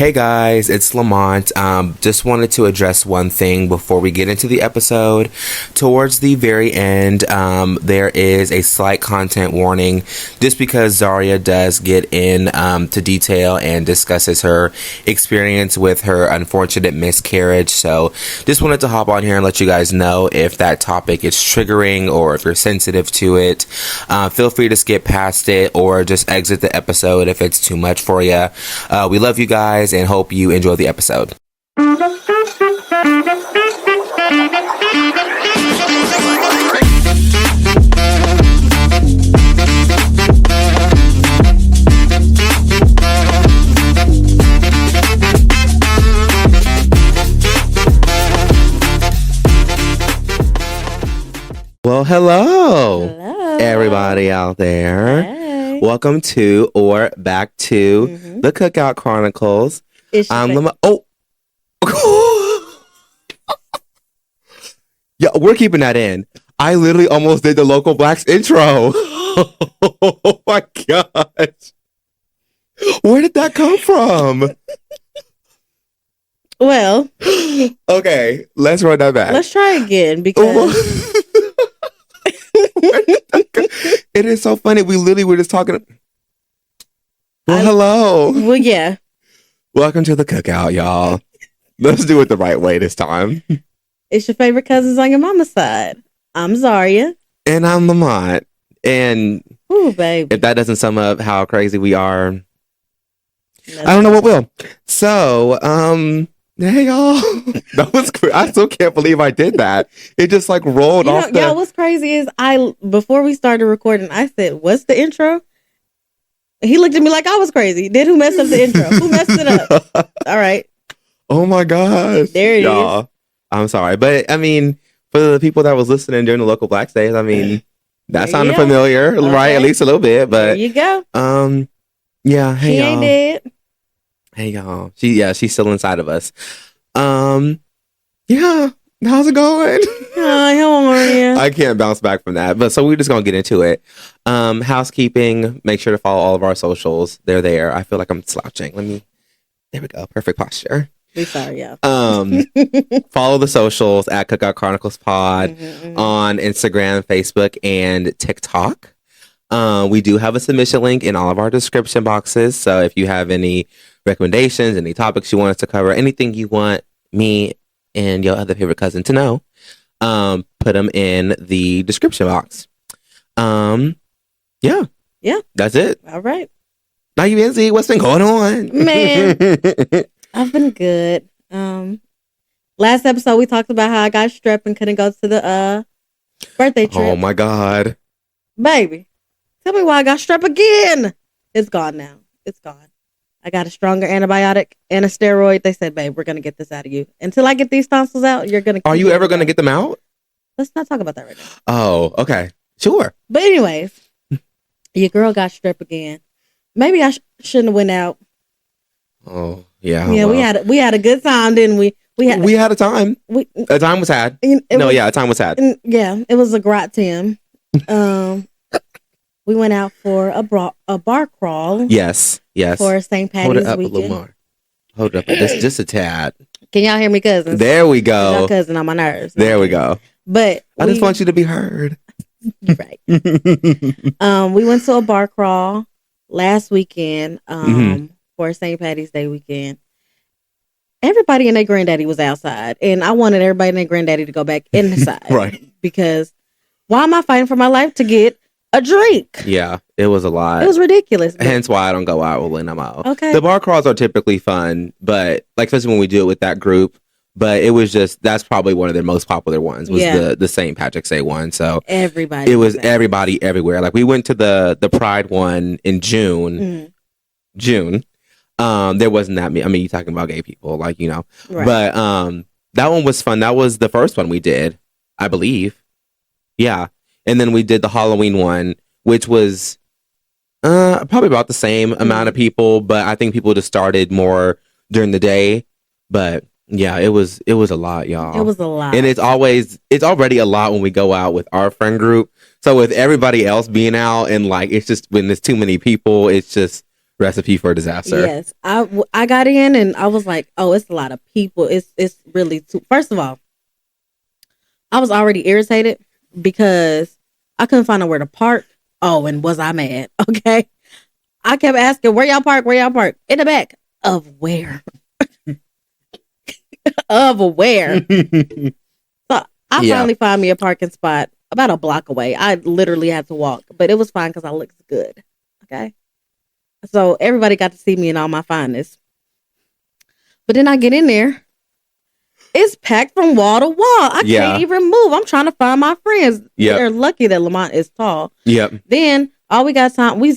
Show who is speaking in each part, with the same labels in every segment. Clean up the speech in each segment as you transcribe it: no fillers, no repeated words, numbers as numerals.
Speaker 1: Hey guys, it's Lamont. Just wanted to address one thing before we get into the episode. Towards the very end, there is a slight content warning just because Zaria does get in to detail and discusses her experience with her unfortunate miscarriage. So just wanted to hop on here and let you guys know if that topic is triggering or if you're sensitive to it. Feel free to skip past it or just exit the episode if it's too much for you. We love you guys and hope you enjoy the episode. Well, hello, everybody out there.
Speaker 2: Hey.
Speaker 1: Welcome to or back to the Cookout Chronicles. Oh, yeah, we're keeping that in. I literally almost did the Local Blacks intro. Oh my gosh, where did that come from?
Speaker 2: Well,
Speaker 1: Okay, let's run that back.
Speaker 2: let's try again because
Speaker 1: It is so funny. We literally were just talking. Well, hello.
Speaker 2: well, yeah.
Speaker 1: Welcome to the Cookout, y'all. Let's do it the right way this time.
Speaker 2: It's your favorite cousins on your mama's side. I'm Zaria.
Speaker 1: And I'm Lamont. And
Speaker 2: Ooh, baby.
Speaker 1: if that doesn't sum up how crazy we are, I don't know what will. So, hey y'all. That was crazy. I still can't believe I did that. It just like rolled off the...
Speaker 2: Yeah, what's crazy is before we started recording, I said, "What's the intro?" He looked at me like I was crazy. Then who messed up the intro? Who messed it up? All right.
Speaker 1: Oh my gosh.
Speaker 2: There it
Speaker 1: y'all.
Speaker 2: is.
Speaker 1: I'm sorry. But I mean, for the people that was listening during the Local Blacks Days, I mean, that sounded familiar, right? At least a little bit. But
Speaker 2: there you go.
Speaker 1: Yeah, hey
Speaker 2: She
Speaker 1: y'all.
Speaker 2: ain't dead.
Speaker 1: Hey y'all. She's still inside of us. Yeah. How's it going?
Speaker 2: Hi, how are you?
Speaker 1: I can't bounce back from that. But so we're just gonna get into it. Housekeeping, make sure to follow all of our socials. They're there. I feel like I'm slouching. There we go. Perfect posture.
Speaker 2: We sorry, y'all.
Speaker 1: Follow the socials at Cookout Chronicles Pod on Instagram, Facebook, and TikTok. We do have a submission link in all of our description boxes. So if you have any recommendations, any topics you want us to cover, anything you want me and your other favorite cousin to know, put them in the description box. Yeah. That's it.
Speaker 2: All right.
Speaker 1: Now you busy. What's been going on?
Speaker 2: Man. I've been good. Last episode we talked about how I got strep and couldn't go to the birthday trip.
Speaker 1: Oh my God.
Speaker 2: Baby, tell me why I got strep again. It's gone now. It's gone. I got a stronger antibiotic and a steroid. They said, babe, we're gonna get this out of you. Until I get these tonsils out, you're gonna
Speaker 1: Are you ever gonna get them out?
Speaker 2: Let's not talk about that right now.
Speaker 1: Oh, okay. Sure.
Speaker 2: But anyways, your girl got strep again. Maybe I shouldn't have went out.
Speaker 1: Oh, yeah.
Speaker 2: Yeah,
Speaker 1: well.
Speaker 2: we had a good time, didn't we?
Speaker 1: We had a time. A time was had. A time was had.
Speaker 2: Yeah, it was a great time. We went out for a bar crawl.
Speaker 1: Yes.
Speaker 2: For St. Patty's
Speaker 1: Hold it up
Speaker 2: weekend.
Speaker 1: a little more. Hold it up just a tad.
Speaker 2: Can y'all hear me, cousins?
Speaker 1: There we go.
Speaker 2: Y'all cousin on my nerves.
Speaker 1: There we go.
Speaker 2: But
Speaker 1: I just want you to be heard.
Speaker 2: Right. We went to a bar crawl last weekend for St. Patty's Day weekend. Everybody and their granddaddy was outside, and I wanted everybody and their granddaddy to go back inside.
Speaker 1: Right.
Speaker 2: Because why am I fighting for my life to get a drink?
Speaker 1: Yeah, it was a lot.
Speaker 2: It was ridiculous.
Speaker 1: Hence why I don't go out when I'm out.
Speaker 2: Okay.
Speaker 1: The bar crawls are typically fun, but like especially when we do it with that group. But it was that's probably one of their most popular ones was the St. Patrick's Day one. So
Speaker 2: everybody.
Speaker 1: It was everybody everywhere. Like we went to the Pride one in June. June. There wasn't that many. I mean, you're talking about gay people, like, you know. Right. But that one was fun. That was the first one we did, I believe. Yeah. And then we did the Halloween one, which was probably about the same amount of people, but I think people just started more during the day. But yeah, it was a lot, y'all.
Speaker 2: It was a lot.
Speaker 1: And it's already a lot when we go out with our friend group. So with everybody else being out and like, it's just when there's too many people, it's just Recipe for disaster.
Speaker 2: Yes, I got in and I was like, oh, it's a lot of people. It's really too. First of all, I was already irritated because I couldn't find nowhere to park. Oh, and was I mad? Okay, I kept asking, where y'all park? Where y'all park? In the back of where? Of where? So I finally found me a parking spot about a block away. I literally had to walk, but it was fine because I looked good. Okay. So everybody got to see me in all my fineness. But then I get in there. It's packed from wall to wall. I can't even move. I'm trying to find my friends. They're lucky that Lamont is tall.
Speaker 1: Yep.
Speaker 2: Then all we got time. We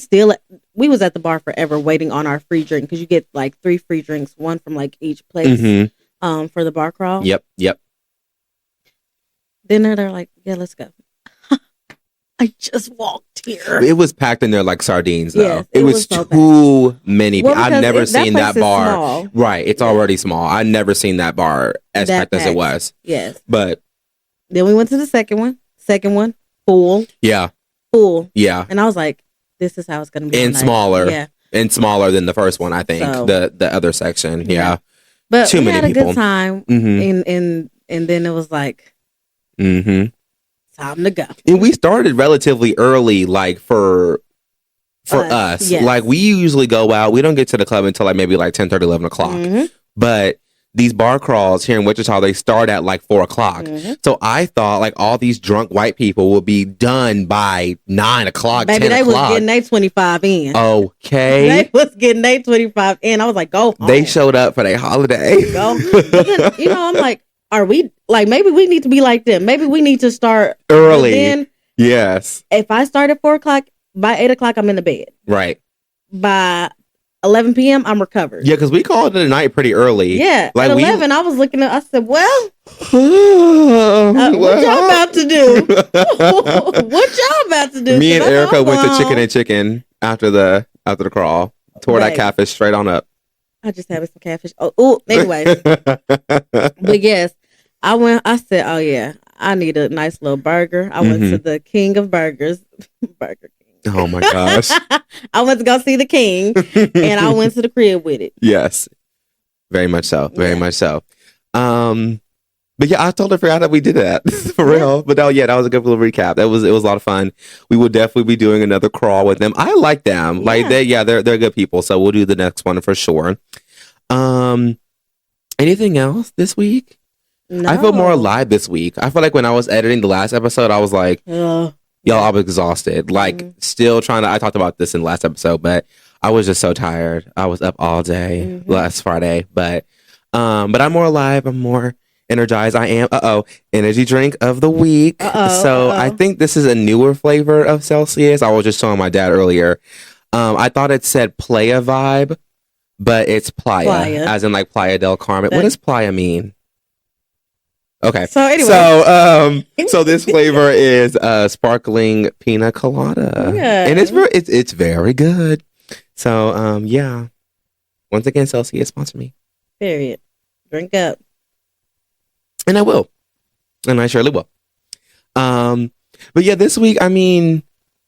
Speaker 2: was at the bar forever waiting on our free drink because you get like 3 free drinks, one from like each place. For the bar crawl.
Speaker 1: Yep.
Speaker 2: Then they're like, yeah, let's go. I just walked here.
Speaker 1: It was packed in there like sardines, though.
Speaker 2: Yes,
Speaker 1: it was
Speaker 2: so
Speaker 1: too many people. I've never seen that bar.
Speaker 2: Small.
Speaker 1: Right. It's already small. I've never seen that bar as packed as it was.
Speaker 2: Yes.
Speaker 1: But
Speaker 2: then we went to the second one. Second one, full.
Speaker 1: Yeah.
Speaker 2: Full.
Speaker 1: Yeah.
Speaker 2: And I was like, this is how it's going to be.
Speaker 1: And smaller.
Speaker 2: Yeah.
Speaker 1: And smaller than the first one, I think. So, the other section. Yeah.
Speaker 2: But we had a good time. And then it was like, time to go.
Speaker 1: And we started relatively early, like for us.
Speaker 2: Yes.
Speaker 1: Like we usually go out. We don't get to the club until like maybe like 10:30, 11 o'clock. But these bar crawls here in Wichita, they start at like 4 o'clock. So I thought like all these drunk white people would be done by 9 o'clock.
Speaker 2: Baby,
Speaker 1: 10
Speaker 2: they
Speaker 1: o'clock.
Speaker 2: was getting their 25 in.
Speaker 1: Okay.
Speaker 2: They was getting their 25 in. I was like, go home.
Speaker 1: They showed up for their holiday.
Speaker 2: Go. But then, I'm like, are we like, maybe we need to be like them. Maybe we need to start
Speaker 1: early.
Speaker 2: Then,
Speaker 1: yes.
Speaker 2: If I start at 4 o'clock, by 8 o'clock, I'm in the bed.
Speaker 1: Right.
Speaker 2: By 11 p.m., I'm recovered.
Speaker 1: Yeah, because we called it a night pretty early.
Speaker 2: Yeah.
Speaker 1: Like
Speaker 2: at 11, I was looking at, I said, well, what y'all about to do? What y'all about to do?
Speaker 1: Me and Erica went to Chicken and Chicken after the crawl. Tore that catfish straight on up.
Speaker 2: I just had some catfish. Oh, anyways. But yes, I said, oh yeah, I need a nice little burger. I went to the King of Burgers. Burger King.
Speaker 1: Oh my gosh.
Speaker 2: I went to go see the King and I went to the crib with it.
Speaker 1: Yes. Very much so. Very much so. But yeah, I totally forgot that we did that for real. But that was a good little recap. It was a lot of fun. We will definitely be doing another crawl with them. I like them. Yeah. Like they're good people. So we'll do the next one for sure. Anything else this week? No. I feel more alive this week. I feel like when I was editing the last episode, I was like, y'all, I was exhausted. Like still trying to, I talked about this in the last episode, but I was just so tired. I was up all day last Friday, but I'm more alive. I'm more energized. I am energy drink of the week. I think this is a newer flavor of Celsius. I was just showing my dad earlier. I thought it said Playa Vibe, but it's Playa. As in like Playa del Carmen. What does Playa mean? Okay.
Speaker 2: So anyway,
Speaker 1: so this flavor is sparkling pina colada, and it's very good. So yeah, once again, Celsius sponsor me.
Speaker 2: Period. Drink up.
Speaker 1: And I will. And I surely will. But yeah, this week, I mean,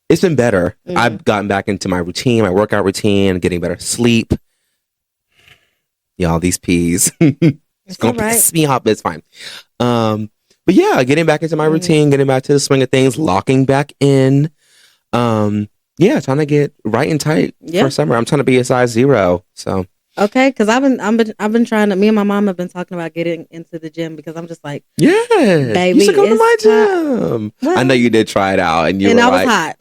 Speaker 1: it's been better. I've gotten back into my routine, my workout routine, getting better sleep. Y'all, these peas. It's going to piss me off, but it's fine. But yeah, getting back into my routine, getting back to the swing of things, locking back in. Yeah, trying to get right and tight for summer. I'm trying to be a size 0. So.
Speaker 2: Okay, because I've been trying to. Me and my mom have been talking about getting into the gym because I'm just like,
Speaker 1: baby, you should go to my gym. Well, I know you did try it out, and I was
Speaker 2: hot.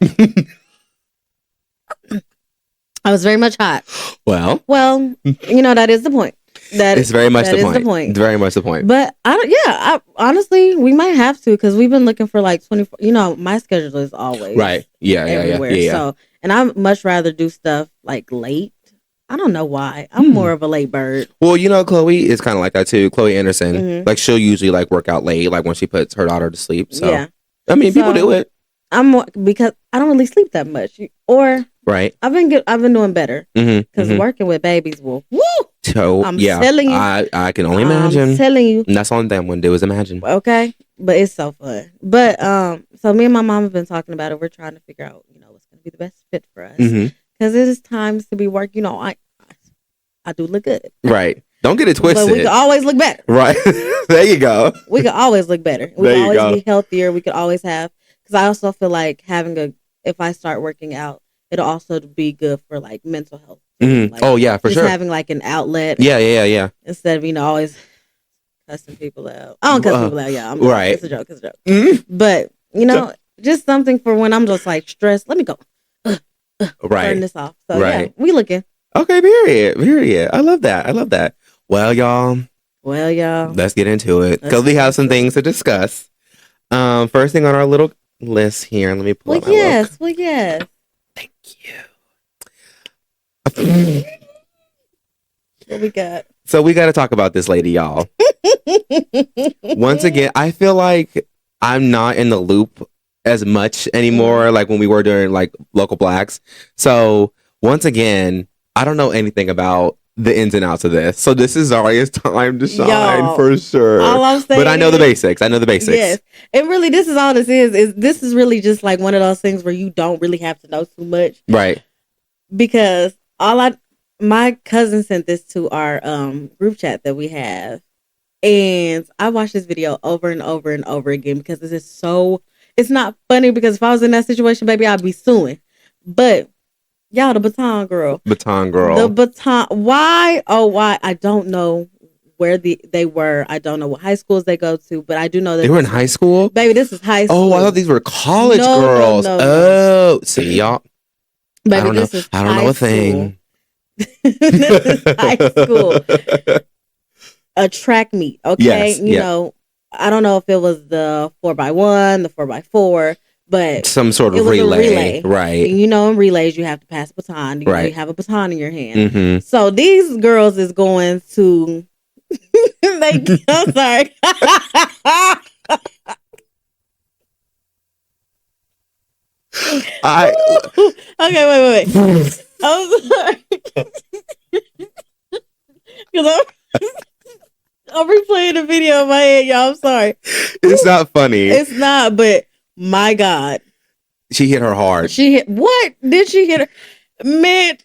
Speaker 2: I was very much hot.
Speaker 1: Well,
Speaker 2: that is the point.
Speaker 1: It's very much the point. It's very much the point.
Speaker 2: But I honestly, we might have to because we've been looking for like 24. My schedule is always everywhere. Yeah. So, and I much rather do stuff like late. I don't know why. I'm more of a late bird.
Speaker 1: Well, Chloe is kind of like that too. Chloe Anderson, like she'll usually like work out late, like when she puts her daughter to sleep. So yeah, I mean, people do it.
Speaker 2: I'm more because I don't really sleep that much. Or I've been doing better because working with babies will. Woo!
Speaker 1: So I'm telling you, I can only imagine.
Speaker 2: I'm telling you,
Speaker 1: and that's all that one do is imagine.
Speaker 2: Okay, but it's so fun. But so me and my mom have been talking about it. We're trying to figure out, what's going to be the best fit for us. because it is times to be work. You know, I do look good.
Speaker 1: Right. Don't get it twisted.
Speaker 2: But we can always look better.
Speaker 1: Right. There you go.
Speaker 2: We can always look better. We can always be healthier. We could always have, because I also feel like if I start working out, it'll also be good for like mental health.
Speaker 1: Mm-hmm.
Speaker 2: Like,
Speaker 1: oh yeah, for
Speaker 2: just
Speaker 1: sure.
Speaker 2: Having like an outlet.
Speaker 1: Yeah.
Speaker 2: Instead of, always cussing people out. I don't cuss people out, yeah.
Speaker 1: Right.
Speaker 2: It's a joke. Mm-hmm. But, just something for when I'm just like stressed. Let me go.
Speaker 1: Right.
Speaker 2: Turn this off. So yeah, we looking.
Speaker 1: Okay, period. I love that. Well, y'all. Let's get into it. Because we have some things to discuss. First thing on our little list here. Let me pull up my
Speaker 2: yes.
Speaker 1: Thank you.
Speaker 2: What we got?
Speaker 1: So we got to talk about this lady, y'all. Once again, I feel like I'm not in the loop as much anymore, like when we were doing like Local Blacks. So once again, I don't know anything about the ins and outs of this. So this is Zaria's time to shine for sure.
Speaker 2: All I'm saying,
Speaker 1: but I know the basics.
Speaker 2: Yes. And really, this is all this is this is really just like one of those things where you don't really have to know too much.
Speaker 1: Right.
Speaker 2: Because my cousin sent this to our group chat that we have. And I watched this video over and over and over again because it's not funny, because if I was in that situation, baby, I'd be suing. But y'all, the baton girl. The baton. Why? Oh, why? I don't know where they were. I don't know what high schools they go to, but I do know that
Speaker 1: they were in high school.
Speaker 2: Baby, this is high school.
Speaker 1: Oh, I thought these were college girls. No. See, y'all.
Speaker 2: Baby,
Speaker 1: I don't know a thing.
Speaker 2: This is high school. A track meet, okay?
Speaker 1: Yes,
Speaker 2: you know, I don't know if it was the 4x1, the 4x4, but
Speaker 1: some sort of relay. Right.
Speaker 2: And in relays, you have to pass a baton. You have a baton in your hand.
Speaker 1: Mm-hmm.
Speaker 2: So these girls is going to. I'm sorry. Okay, wait. I'm sorry. Because I'm replaying the video in my head, y'all. I'm sorry.
Speaker 1: It's not funny.
Speaker 2: It's not, but my God.
Speaker 1: She hit her hard.
Speaker 2: What? Did she hit her? Man.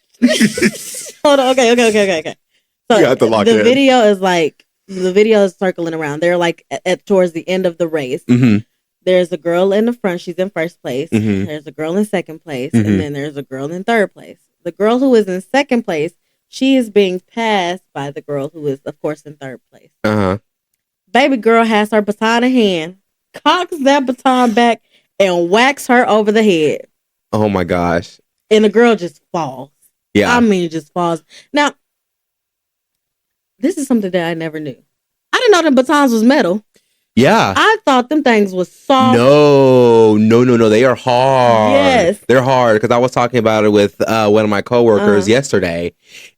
Speaker 2: Hold on. Okay. So
Speaker 1: you have to lock
Speaker 2: the video is circling around. They're like towards the end of the race.
Speaker 1: Mm-hmm.
Speaker 2: There's a girl in the front. She's in first place.
Speaker 1: Mm-hmm.
Speaker 2: There's a girl in second place.
Speaker 1: Mm-hmm.
Speaker 2: And then there's a girl in third place. The girl who is in second place, she is being passed by the girl who is, of course, in third place.
Speaker 1: Uh-huh.
Speaker 2: Baby girl has her baton in hand, cocks that baton back, and whacks her over the head.
Speaker 1: Oh, my gosh.
Speaker 2: And the girl just falls.
Speaker 1: Yeah.
Speaker 2: I mean, just falls. Now, this is something that I never knew. I didn't know them batons was metal.
Speaker 1: Yeah.
Speaker 2: I thought them things was soft.
Speaker 1: No. They are hard.
Speaker 2: Yes.
Speaker 1: They're hard, because I was talking about it with one of my coworkers yesterday.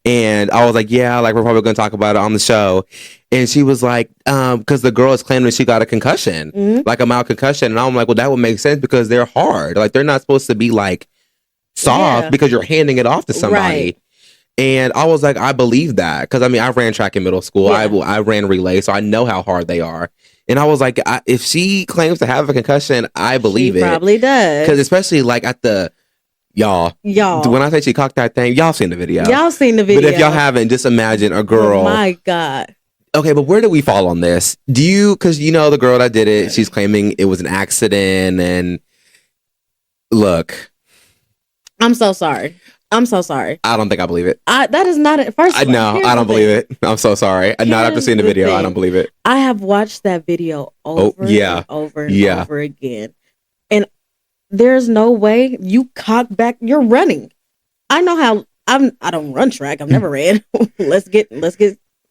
Speaker 1: And I was like, yeah, like we're probably going to talk about it on the show. And she was like, because the girl is claiming she got a concussion, like a mild concussion. And I'm like, well, that would make sense because they're hard. Like they're not supposed to be like soft because you're handing it off to somebody. Right. And I was like, I believe that. Because I mean, I ran track in middle school. Yeah. I ran relay, so I know how hard they are. And I was like, if she claims to have a concussion, I believe it.
Speaker 2: She probably does.
Speaker 1: Because especially like at the, y'all. When I say she cocked that thing, y'all seen the video.
Speaker 2: But if
Speaker 1: y'all haven't, just imagine a girl.
Speaker 2: Oh my God.
Speaker 1: Okay, but where do we fall on this? Because the girl that did it, she's claiming it was an accident. And look.
Speaker 2: I'm so sorry.
Speaker 1: I don't think I believe it.
Speaker 2: That is not it. First,
Speaker 1: no, I don't believe it. I'm so sorry. Not after seeing the video, I don't believe it.
Speaker 2: I have watched that video over and over and over again, and there's no way you cock back. You're running. I know how. I don't run track. I've never ran. Let's get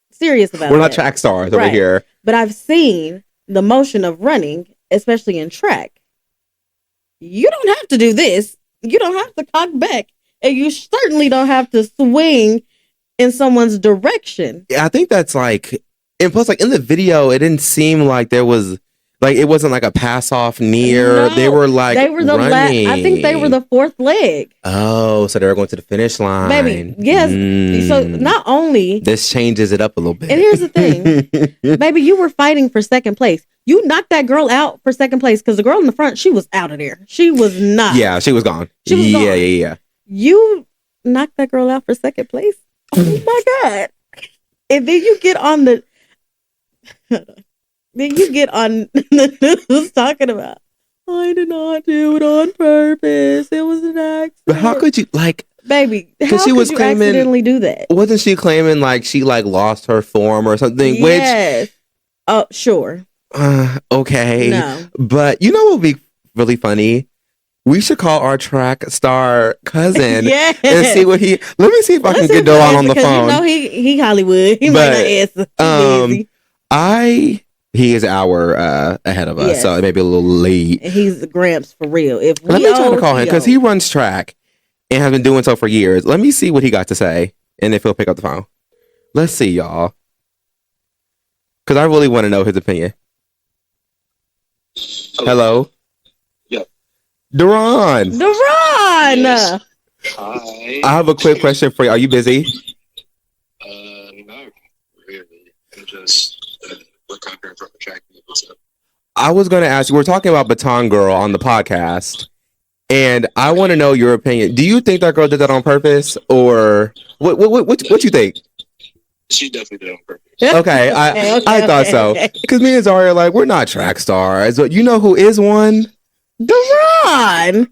Speaker 2: serious about it.
Speaker 1: We're not track stars over here.
Speaker 2: But I've seen the motion of running, especially in track. You don't have to do this. You don't have to cock back. And you certainly don't have to swing in someone's direction.
Speaker 1: Yeah, I think that's like, and plus, like in the video, it didn't seem like there was, like, it wasn't like a pass off near. No, they were like,
Speaker 2: they were running. I think they were the fourth leg.
Speaker 1: Oh, so they were going to the finish line.
Speaker 2: Baby, yes. So not only.
Speaker 1: This changes it up a little bit.
Speaker 2: And here's the thing. Baby, you were fighting for second place. You knocked that girl out for second place because the girl in the front, she was out of there. She was not.
Speaker 1: Yeah, she was gone.
Speaker 2: She was gone.
Speaker 1: Yeah.
Speaker 2: You knocked that girl out for second place. Oh my God. And then you get on the the news talking about, I did not do it on purpose. It was an accident.
Speaker 1: But how could you, like,
Speaker 2: baby, how
Speaker 1: she
Speaker 2: could
Speaker 1: was
Speaker 2: you
Speaker 1: claiming,
Speaker 2: accidentally do that?
Speaker 1: wasn't she claiming like she like lost her form or something?
Speaker 2: Yes. Oh, sure.
Speaker 1: Okay.
Speaker 2: No.
Speaker 1: But you know what would be really funny? We should call our track star cousin
Speaker 2: Yes.
Speaker 1: and see what he. Let me see if I can get Dewan on the phone.
Speaker 2: You know he Hollywood. He might not answer. He busy.
Speaker 1: He is an hour ahead of us,
Speaker 2: Yes.
Speaker 1: so it may be a little late.
Speaker 2: And he's Gramps for real. Let
Speaker 1: me try to call him because he runs track and has been doing so for years. Let me see what he got to say and if he'll pick up the phone. Let's see, y'all, because I really want to know his opinion. Hello.
Speaker 3: Yep.
Speaker 1: Duran.
Speaker 3: Yes. Hi.
Speaker 1: I have a quick question for you. Are you busy?
Speaker 3: No, really. I'm just recovering from a track meet. So.
Speaker 1: I was going to ask you, we're talking about Baton Girl on the podcast, and I want to know your opinion. Do you think that girl did that on purpose, or what you think?
Speaker 3: She definitely did it on purpose.
Speaker 1: Okay, I thought so. Because me and Zari are like, we're not track stars, but you know who is one?
Speaker 2: Duran.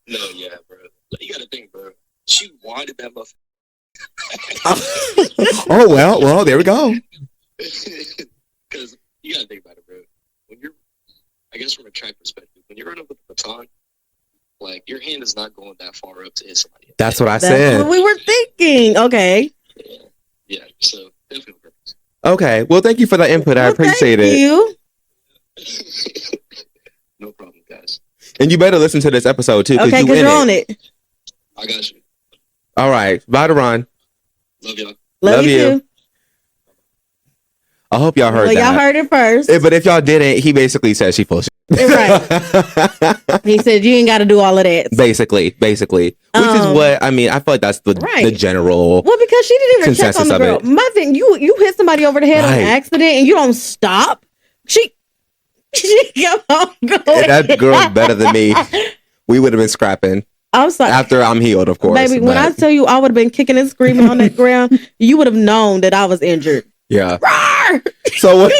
Speaker 3: No, yeah, bro. You gotta think, bro. She wanted that motherfucker.
Speaker 1: Oh, well, there we go.
Speaker 3: Because you gotta think about it, bro. When you're, I guess from a track perspective, when you're running with a baton, like, your hand is not going that far up to hit somebody.
Speaker 1: That's what I said.
Speaker 2: That's what we were thinking. Okay.
Speaker 3: Yeah, so definitely on purpose.
Speaker 1: Okay, well, thank you for that input. I appreciate it.
Speaker 2: You.
Speaker 3: No problem, guys.
Speaker 1: And you better listen to this episode, too.
Speaker 2: Okay, because you're on it.
Speaker 3: I got you.
Speaker 1: All right. Bye, Duran.
Speaker 3: Love y'all.
Speaker 2: Love you too.
Speaker 1: I hope y'all heard that.
Speaker 2: Y'all heard it first.
Speaker 1: But if y'all didn't, he basically said she full shit.
Speaker 2: Right. He said you ain't got to do all of that.
Speaker 1: Basically. Which is what, I mean, I feel like that's the general.
Speaker 2: Well, because she didn't even check on the girl. My thing, you hit somebody over the head on accident and you don't stop. She kept on going.
Speaker 1: That girl's better than me. We would have been scrapping.
Speaker 2: I'm sorry.
Speaker 1: After I'm healed, of course.
Speaker 2: Baby, when I tell you I would have been kicking and screaming on that ground, you would have known that I was injured.
Speaker 1: Yeah.
Speaker 2: Roar!
Speaker 1: So what?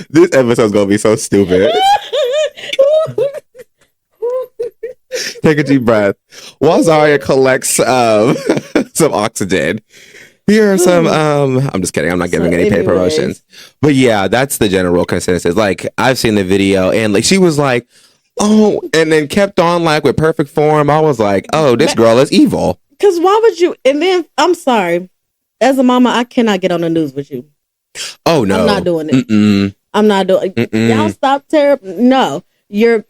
Speaker 1: This episode's gonna be so stupid. Take a deep breath. While Zaria collects some oxygen. Here are some I'm just kidding. I'm not giving any paid promotions. But yeah, that's the general consensus. Like, I've seen the video and like she was like, oh, and then kept on like with perfect form. I was like, oh, this girl is evil.
Speaker 2: Because why would you? And then I'm sorry, as a mama, I cannot get on the news with you.
Speaker 1: Oh no,
Speaker 2: I'm not doing it.
Speaker 1: Mm-mm.
Speaker 2: I'm not doing. Y'all stop terrible. No, your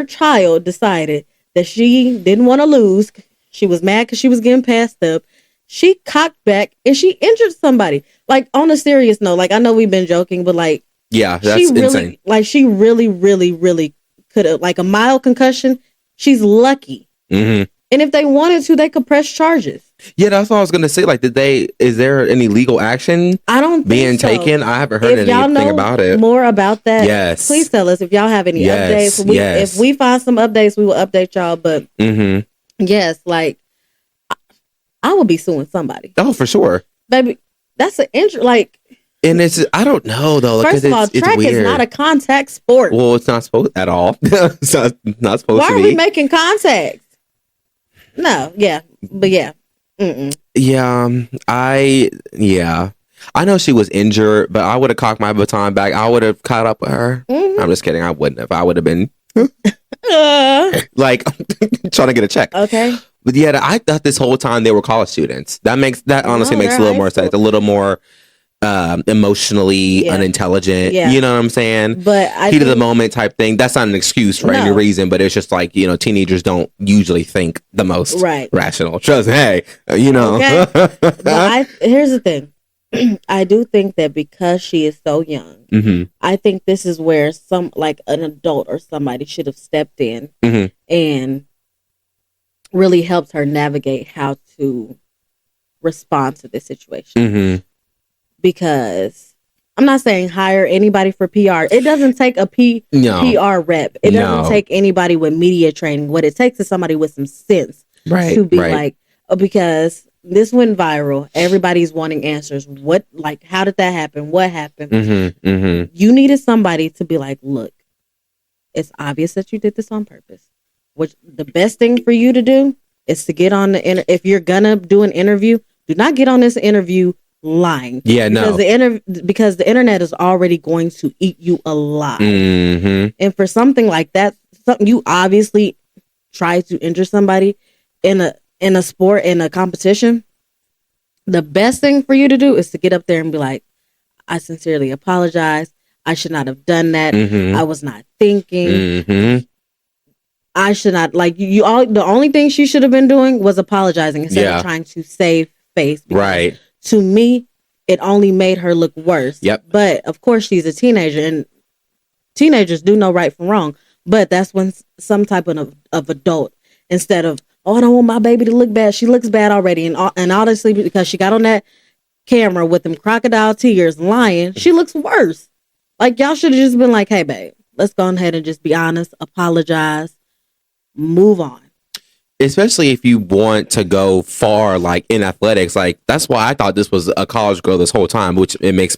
Speaker 2: child decided that she didn't want to lose. She was mad because she was getting passed up. She cocked back and she injured somebody. Like, on a serious note, like, I know we've been joking, but like,
Speaker 1: yeah, that's insane.
Speaker 2: Like, she really could have, like, a mild concussion. She's lucky.
Speaker 1: Mm-hmm.
Speaker 2: And if they wanted to, they could press charges.
Speaker 1: Yeah, that's what I was gonna say. Like, is there any legal action?
Speaker 2: I don't
Speaker 1: being
Speaker 2: think so.
Speaker 1: taken. I haven't heard anything about it.
Speaker 2: More about that?
Speaker 1: Yes.
Speaker 2: Please tell us if y'all have any updates. If we find some updates, we will update y'all. But yes, like, I will be suing somebody.
Speaker 1: Oh, for sure, baby.
Speaker 2: That's an injury. Like,
Speaker 1: and it's, I don't know though.
Speaker 2: First of all, track is not a contact sport.
Speaker 1: Well, it's not supposed at all. It's not supposed
Speaker 2: Why
Speaker 1: to be.
Speaker 2: Why are we making contact? No, yeah, but yeah. Mm-mm.
Speaker 1: Yeah, I know she was injured, but I would have cocked my baton back. I would have caught up with her. Mm-hmm. I'm just kidding. I wouldn't have. I would have been like trying to get a check.
Speaker 2: Okay.
Speaker 1: But yeah, I thought this whole time they were college students. That honestly makes a little more sense. A little more emotionally unintelligent. Yeah. You know what I'm saying?
Speaker 2: But
Speaker 1: heat of the moment type thing. That's not an excuse for any reason, but it's just like, you know, teenagers don't usually think the most rational. Just okay. But
Speaker 2: here's the thing. I do think that because she is so young, I think this is where an adult or somebody should have stepped in and really helped her navigate how to respond to this situation. Because I'm not saying hire anybody for PR. It doesn't take a PR rep. It doesn't take anybody with media training. What it takes is somebody with some sense to be like, because this went viral. Everybody's wanting answers. What, like, how did that happen? What happened? You needed somebody to be like, look, it's obvious that you did this on purpose. Which the best thing for you to do is to get on the if you're gonna do an interview, do not get on this interview lying.
Speaker 1: Yeah,
Speaker 2: because the internet is already going to eat you alive. And for something like that, something you obviously try to injure somebody in a sport, in a competition, the best thing for you to do is to get up there and be like, I sincerely apologize. I should not have done that. I was not thinking. I should not, like, you all. The only thing she should have been doing was apologizing instead of trying to save face. Right. To me, it only made her look worse. Yep. But of course, she's a teenager, and teenagers do know right from wrong. But that's when some type of adult, instead of, oh, I don't want my baby to look bad. She looks bad already, and honestly, because she got on that camera with them crocodile tears, lying, she looks worse. Like, y'all should have just been like, hey, babe, let's go ahead and just be honest, apologize, move on.
Speaker 1: Especially if you want to go far, like in athletics, like that's why I thought this was a college girl this whole time, which it makes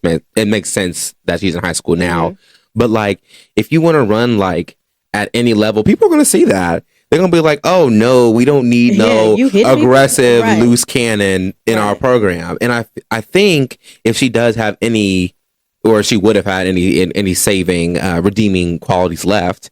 Speaker 1: sense that she's in high school now. But like, if you want to run like at any level, people are going to see that. They're going to be like, oh no, we don't need no aggressive loose cannon in our program. And I think if she does have any, or she would have had any saving, redeeming qualities left,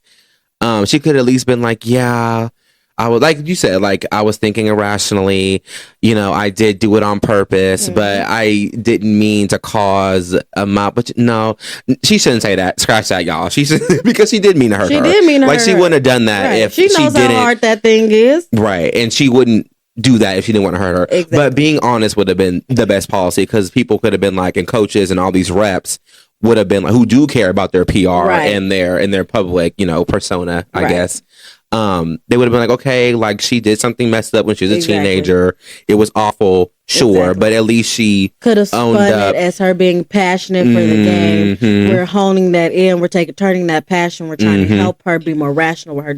Speaker 1: she could at least been like, yeah, I was, like you said, like, I was thinking irrationally, you know, I did do it on purpose, but I didn't mean to cause a mouth. But no, she shouldn't say that. Scratch that, y'all. She should, because she did mean to hurt her.
Speaker 2: She did mean to hurt her.
Speaker 1: Like, she wouldn't have done that if she
Speaker 2: knows
Speaker 1: didn't.
Speaker 2: How hard that thing is.
Speaker 1: Right. And she wouldn't do that if she didn't want to hurt her. Exactly. But being honest would have been the best policy, because people could have been like, and coaches and all these reps would have been like, who do care about their PR and their public, you know, persona, I guess. They would have been like, okay, like, she did something messed up when she was a teenager. It was awful, sure, but at least she
Speaker 2: could have spun it as her being passionate for the game. We're honing that in. We're turning that passion. We're trying to help her be more rational with her.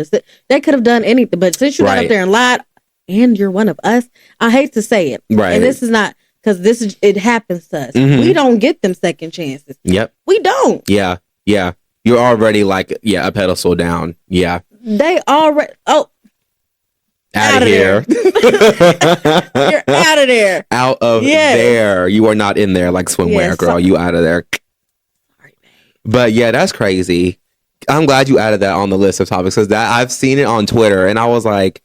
Speaker 2: They could have done anything, but since you got up there and lied, and you're one of us, I hate to say it, and this is not, because it happens to us. We don't get them second chances. We don't. Yeah. You're already like, a pedestal down. They already out of here. You're out of there. Out of there. You are not in there like swimwear, girl. You out of there. Sorry, but yeah, that's crazy. I'm glad you added that on the list of topics, because that I've seen it on Twitter and I was like,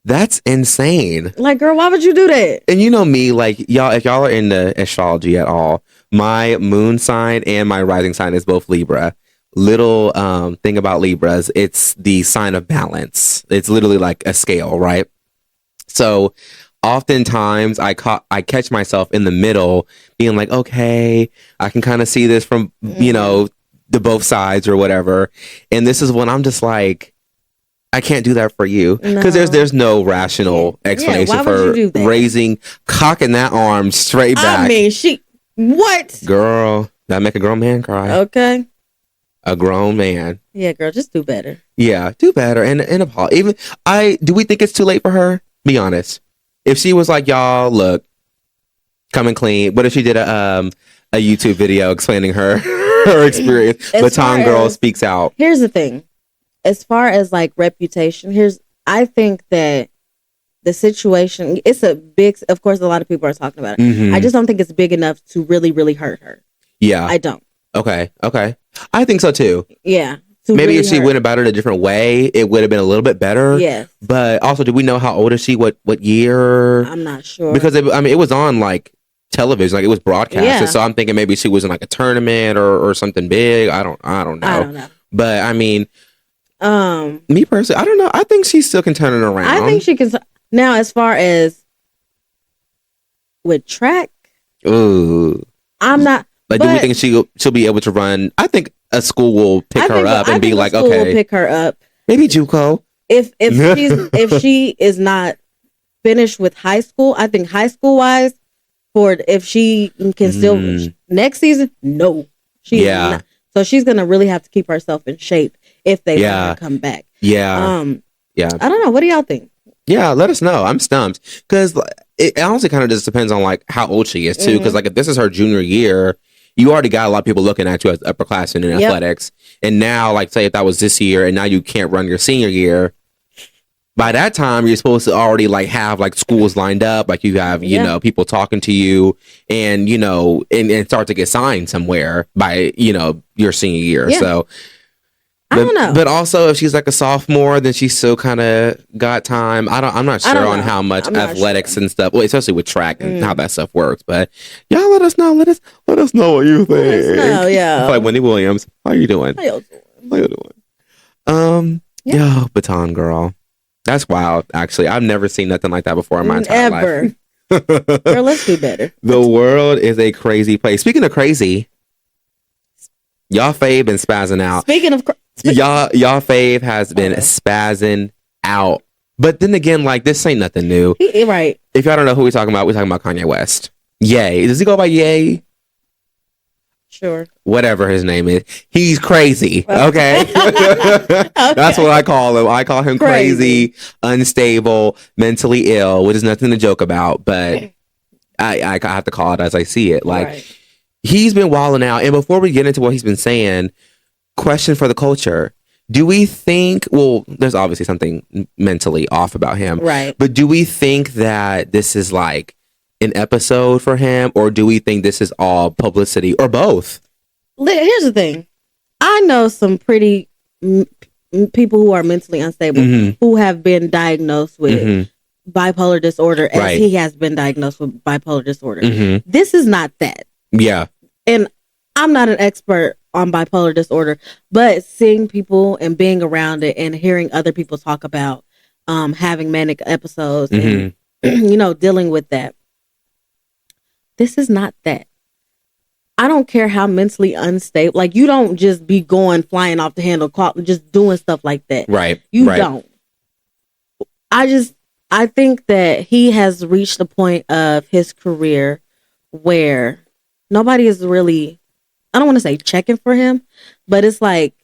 Speaker 2: that's insane. Like, girl, why would you do that? And you know me, like, y'all, if y'all are into astrology at all, my moon sign and my rising sign is both Libra. Little thing about Libras, it's the sign of balance. It's literally like a scale, right? So oftentimes I catch myself in the middle being like, okay, I can kind of see this from, you know, the both sides or whatever. And this is when I'm just like, I can't do that for you, because there's no rational explanation for cocking that arm straight back. I mean, what? Girl, that make a grown man cry. Okay. A grown man. Yeah, girl, just do better. Yeah, do better. And apologize. Do we think it's too late for her? Be honest. If she was like, y'all, look, coming clean. What if she did a YouTube video explaining her experience? Baton Girl speaks out. Here's the thing. As far as like reputation, I think that the situation, it's a big, of course, a lot of people are talking about it. I just don't think it's big enough to really, really hurt her. Yeah. I don't. Okay. I think so too. Yeah. Maybe really if she went about it a different way, it would have been a little bit better. Yes. But also, do we know how old is she? What year? I'm not sure. Because it was on like television, like it was broadcasted. Yeah. So I'm thinking maybe she was in like a tournament or something big. I don't know. But I mean, me personally, I don't know. I think she still can turn it around. I think she can. Now, as far as with track, ooh, I'm not. Like, do we think she'll be able to run? I think a school will pick her up and be like, okay, will pick her up. Maybe JUCO. If she is not finished with high school, I think high school wise, if she can still next season, no. So she's gonna really have to keep herself in shape if they want her to come back.
Speaker 1: Yeah.
Speaker 2: I don't know. What do y'all think?
Speaker 1: Yeah, let us know. I'm stumped because it honestly kind of just depends on like how old she is too. Because like if this is her junior year, you already got a lot of people looking at you as upperclassmen in athletics, and now like say if that was this year and now you can't run your senior year. By that time, you're supposed to already like have like schools lined up, like you have, you know, people talking to you, and you know, and start to get signed somewhere by your senior year.
Speaker 2: Yeah.
Speaker 1: So.
Speaker 2: I don't know.
Speaker 1: But also, if she's like a sophomore, then she's still kind of got time. I'm not sure on how much athletics and stuff, well, especially with track and how that stuff works. But y'all let us know. Let us know what you think. Like Wendy Williams, how you doing? How you doing? Yo, Baton Girl. That's wild. Actually, I've never seen nothing like that before in my entire life.
Speaker 2: Girl, let's do better.
Speaker 1: The world is a crazy place. Speaking of crazy, y'all fave been spazzing out.
Speaker 2: Speaking of
Speaker 1: y'all fave has been spazzing out. But then again, like this ain't nothing new.
Speaker 2: Right.
Speaker 1: If y'all don't know who we're talking about Kanye West. Yay. Does he go by Yay?
Speaker 2: Sure.
Speaker 1: Whatever his name is. He's crazy. Okay. That's what I call him. I call him crazy, unstable, mentally ill, which is nothing to joke about, but I have to call it as I see it. Like he's been wilding out. And before we get into what he's been saying, question for the culture. Do we think, well, there's obviously something mentally off about him.
Speaker 2: Right.
Speaker 1: But do we think that this is like an episode for him, or do we think this is all publicity, or both?
Speaker 2: Here's the thing. I know some pretty people who are mentally unstable who have been diagnosed with bipolar disorder as he has been diagnosed with bipolar disorder. This is not that.
Speaker 1: Yeah.
Speaker 2: And I'm not an expert on bipolar disorder, but seeing people and being around it and hearing other people talk about having manic episodes and dealing with that. This is not that. I don't care how mentally unstable. Like you don't just be flying off the handle, just doing stuff like that.
Speaker 1: Right.
Speaker 2: You don't. I think that he has reached the point of his career where nobody is really, I don't want to say checking for him, but it's like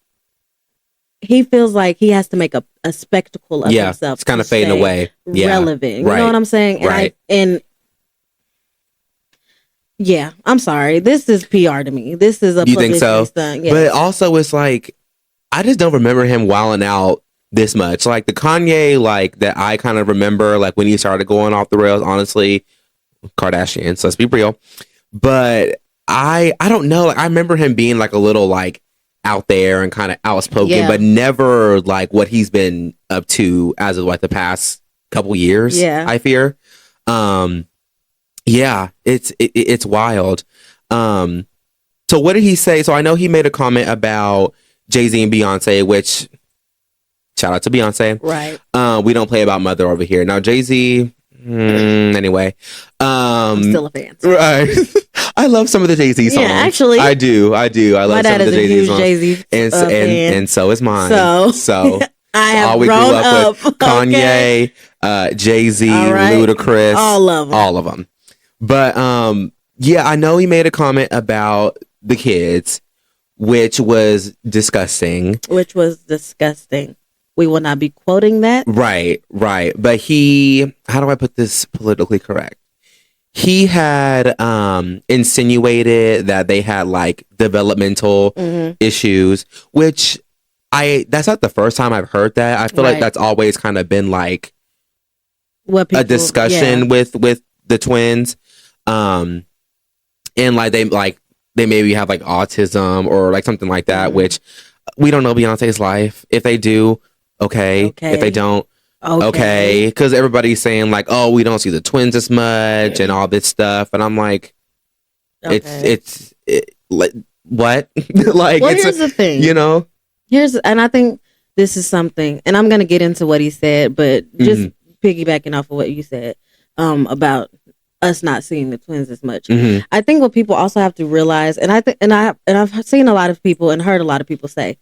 Speaker 2: he feels like he has to make a spectacle of himself.
Speaker 1: It's kind of fading away.
Speaker 2: Relevant. You know what I'm saying? And I'm sorry. This is PR to me. This is a
Speaker 1: you think so?
Speaker 2: Stunt.
Speaker 1: But also it's like, I just don't remember him wilding out this much. Like the Kanye, like that I kind of remember, like when he started going off the rails, honestly, Kardashians, let's be real. But I don't know. Like I remember him being like a little like out there and kind of outspoken, but never like what he's been up to as of like the past couple years. Yeah, I fear. Yeah, it's wild. So what did he say? So I know he made a comment about Jay-Z and Beyonce, which shout out to Beyonce.
Speaker 2: Right.
Speaker 1: We don't play about mother over here. Now Jay-Z, anyway.
Speaker 2: I'm still a fan.
Speaker 1: Right. I love some of the Jay-Z songs. Yeah,
Speaker 2: actually.
Speaker 1: I do. I love some of the Jay-Z songs.
Speaker 2: Jay-Z
Speaker 1: and so is mine.
Speaker 2: So I have
Speaker 1: all we
Speaker 2: grown
Speaker 1: grew up with Kanye, Jay-Z, Ludacris. All of them. But I know he made a comment about the kids, which was disgusting. We will not be quoting that. Right. But how do I put this politically correct? He had insinuated that they had like developmental issues, which that's not the first time I've heard that. I feel like that's always kind of been like a discussion with the twins. And like they maybe have like autism or like something like that, which we don't know Beyonce's life. If they do, okay. If they don't, okay. Because everybody's saying like, oh, we don't see the twins as much and all this stuff, and I'm like, it's what? Like,
Speaker 2: here's the thing, and I think this is something, and I'm gonna get into what he said, but just piggybacking off of what you said about us not seeing the twins as much. I think what people also have to realize, and I've seen a lot of people and heard a lot of people say,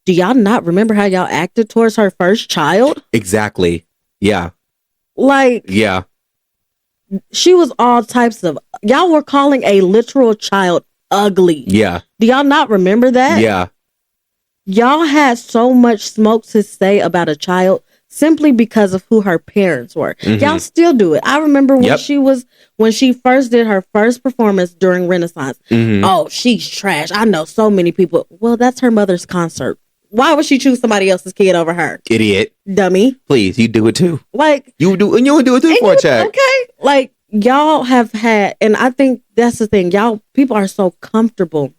Speaker 2: do y'all not remember how y'all acted towards her first child?
Speaker 1: Exactly. Yeah.
Speaker 2: Like,
Speaker 1: yeah.
Speaker 2: She was all types of, y'all were calling a literal child ugly.
Speaker 1: Yeah.
Speaker 2: Do y'all not remember that?
Speaker 1: Yeah.
Speaker 2: Y'all had so much smoke to say about a child simply because of who her parents were. Y'all still do it. I remember when she first did her first performance during Renaissance. Oh, she's trash. I know so many people. Well, that's her mother's concert. Why would she choose somebody else's kid over her?
Speaker 1: Idiot.
Speaker 2: Dummy.
Speaker 1: Please, you do it too.
Speaker 2: Like
Speaker 1: you would do it too for a check.
Speaker 2: Okay. Like y'all have had, and I think that's the thing. Y'all people are so comfortable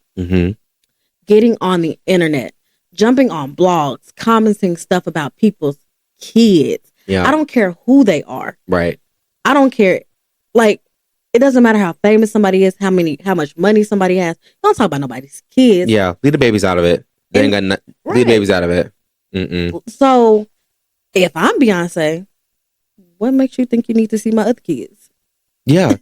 Speaker 2: getting on the internet, jumping on blogs, commenting stuff about people's kids.
Speaker 1: Yeah.
Speaker 2: I don't care who they are.
Speaker 1: Right.
Speaker 2: I don't care. Like, it doesn't matter how famous somebody is, how much money somebody has. Don't talk about nobody's kids.
Speaker 1: Yeah. Leave the babies out of it. They ain't got leave the babies out of it.
Speaker 2: So, if I'm Beyonce, what makes you think you need to see my other kids?
Speaker 1: Yeah.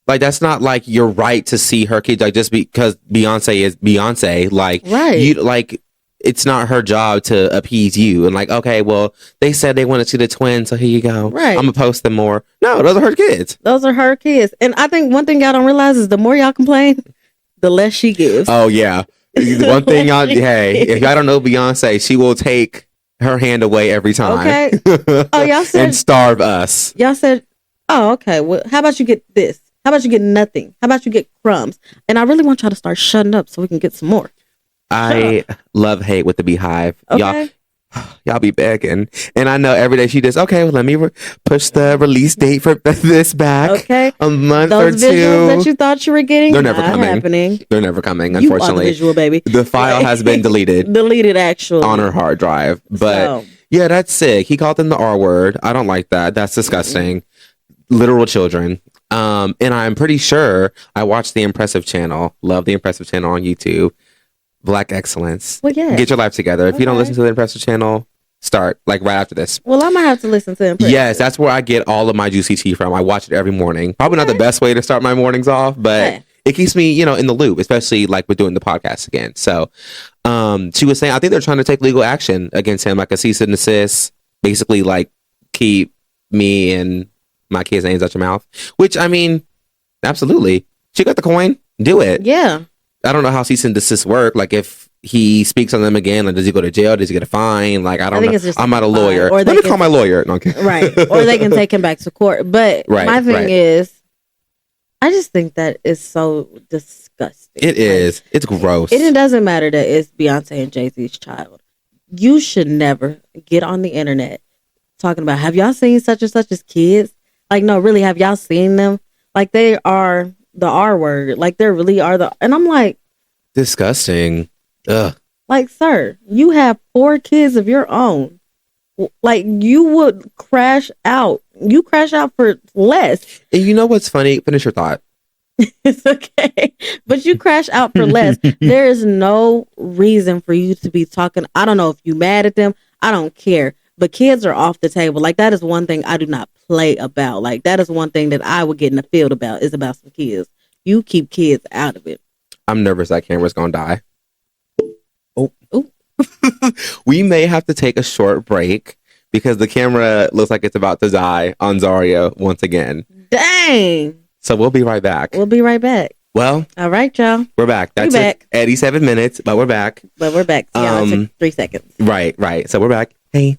Speaker 1: Like, that's not like your right to see her kids. Like, just because Beyonce is Beyonce. Like, you like, it's not her job to appease you. And like, okay, well, they said they want to see the twins, so here you go.
Speaker 2: Right.
Speaker 1: I'm gonna post them more. No, those are her kids.
Speaker 2: Those are her kids. And I think one thing y'all don't realize is the more y'all complain, the less she gives.
Speaker 1: Oh yeah. One thing y'all, hey, if y'all don't know Beyonce, she will take her hand away every time.
Speaker 2: Okay. Oh, y'all said
Speaker 1: and starve us.
Speaker 2: Y'all said, oh, okay. Well, how about you get this? How about you get nothing? How about you get crumbs? And I really want y'all to start shutting up so we can get some more.
Speaker 1: I love hate with the Beehive.
Speaker 2: Okay.
Speaker 1: Y'all be begging. And I know every day she just, okay, well, let me push the release date for this back.
Speaker 2: Okay.
Speaker 1: A month
Speaker 2: Those
Speaker 1: or two.
Speaker 2: visuals that you thought you were getting,
Speaker 1: they're never coming.
Speaker 2: happening.
Speaker 1: They're never coming,
Speaker 2: You
Speaker 1: unfortunately.
Speaker 2: are the visual, baby.
Speaker 1: The file has been deleted.
Speaker 2: Deleted, actually.
Speaker 1: On her hard drive. But yeah, that's sick. He called them the R word. I don't like that. That's disgusting. Literal children. And I'm pretty sure I watched the Impressive Channel. Love the Impressive Channel on YouTube. Black excellence.
Speaker 2: Well, yeah.
Speaker 1: Get your life together. If you don't listen to the Impressive Channel, start like right after this.
Speaker 2: Well, I might have to listen to Impressive.
Speaker 1: Yes, that's where I get all of my juicy tea from. I watch it every morning. Probably not the best way to start my mornings off, but it keeps me, in the loop, especially like with doing the podcast again. So, she was saying, I think they're trying to take legal action against him, like a cease and desist, basically like keep me and my kids' names out your mouth. Which, I mean, absolutely. She got the coin. Do it.
Speaker 2: Yeah.
Speaker 1: I don't know how cease and desist work. Like, if he speaks on them again, like, does he go to jail? Does he get a fine? Like, I don't know. I'm not a lawyer. Let me call my lawyer. No, okay.
Speaker 2: Right. Or they can take him back to court. But my thing is, I just think that is so disgusting.
Speaker 1: It is. It's gross.
Speaker 2: And it doesn't matter that it's Beyonce and Jay-Z's child. You should never get on the internet talking about, have y'all seen such and such as kids? Like, no, really, have y'all seen them? Like, they are the R word. Like, they really are and I'm like,
Speaker 1: disgusting. Ugh.
Speaker 2: Like, sir, you have 4 kids of your own. Like, you would crash out. You crash out for less.
Speaker 1: And you know what's funny? Finish your thought.
Speaker 2: It's okay. But you crash out for less. There is no reason for you to be talking. I don't know if you mad at them. I don't care. But kids are off the table. Like, that is one thing I do not play about. Like, that is one thing that I would get in the field about, is about some kids. You keep kids out of it.
Speaker 1: I'm nervous that camera's gonna die.
Speaker 2: Oh.
Speaker 1: We may have to take a short break because the camera looks like it's about to die on Zaria once again.
Speaker 2: Dang.
Speaker 1: So we'll be right back.
Speaker 2: We'll be right back.
Speaker 1: Well,
Speaker 2: all right, y'all.
Speaker 1: We're back. That's it. 87 minutes, but we're back.
Speaker 2: Yeah, it took 3 seconds.
Speaker 1: Right. So we're back. Hey.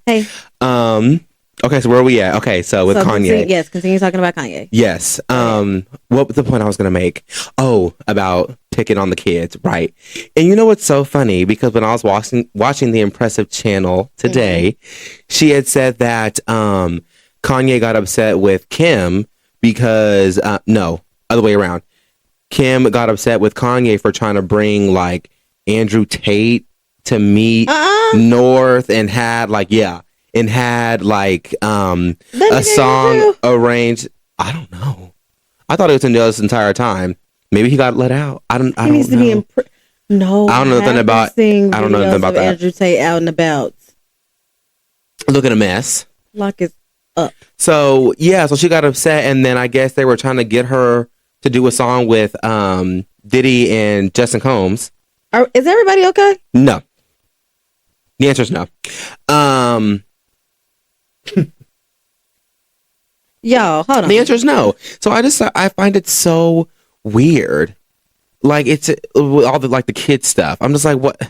Speaker 1: Okay, so where are we at? Okay, so with Kanye.
Speaker 2: Continue talking about Kanye.
Speaker 1: Yes. What was the point I was going to make? Oh, about picking on the kids, right? And you know what's so funny? Because when I was watching the Impressive Channel today, she had said that Kanye got upset with Kim because, no, other way around. Kim got upset with Kanye for trying to bring like Andrew Tate to meet North and had like, a song arranged. I don't know. I thought it was in this entire time. Maybe he got let out. I don't know.
Speaker 2: No,
Speaker 1: I don't know nothing about. I don't know nothing about that.
Speaker 2: Andrew Tate out and about,
Speaker 1: looking a mess.
Speaker 2: Lock it up.
Speaker 1: So so she got upset, and then I guess they were trying to get her to do a song with Diddy and Justin Combs.
Speaker 2: Is everybody okay?
Speaker 1: No. The answer is no.
Speaker 2: Y'all, hold on.
Speaker 1: The answer is no. So I find it so weird. Like it's all the like the kid stuff. I'm just like, what?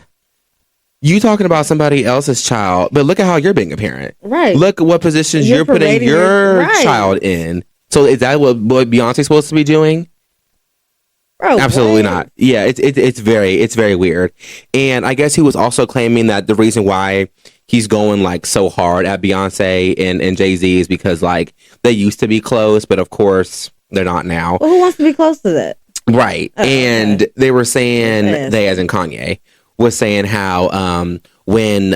Speaker 1: You talking about somebody else's child, but look at how you're being a parent.
Speaker 2: Right.
Speaker 1: Look at what positions you're putting your child in. So is that what Beyonce's supposed to be doing?
Speaker 2: Bro,
Speaker 1: absolutely not. Yeah, it's very weird. And I guess he was also claiming that the reason why he's going like so hard at Beyonce and Jay-Z is because like they used to be close, but of course they're not now.
Speaker 2: Well, who wants to be close to that?
Speaker 1: Right. And they were saying, they as in Kanye, was saying how when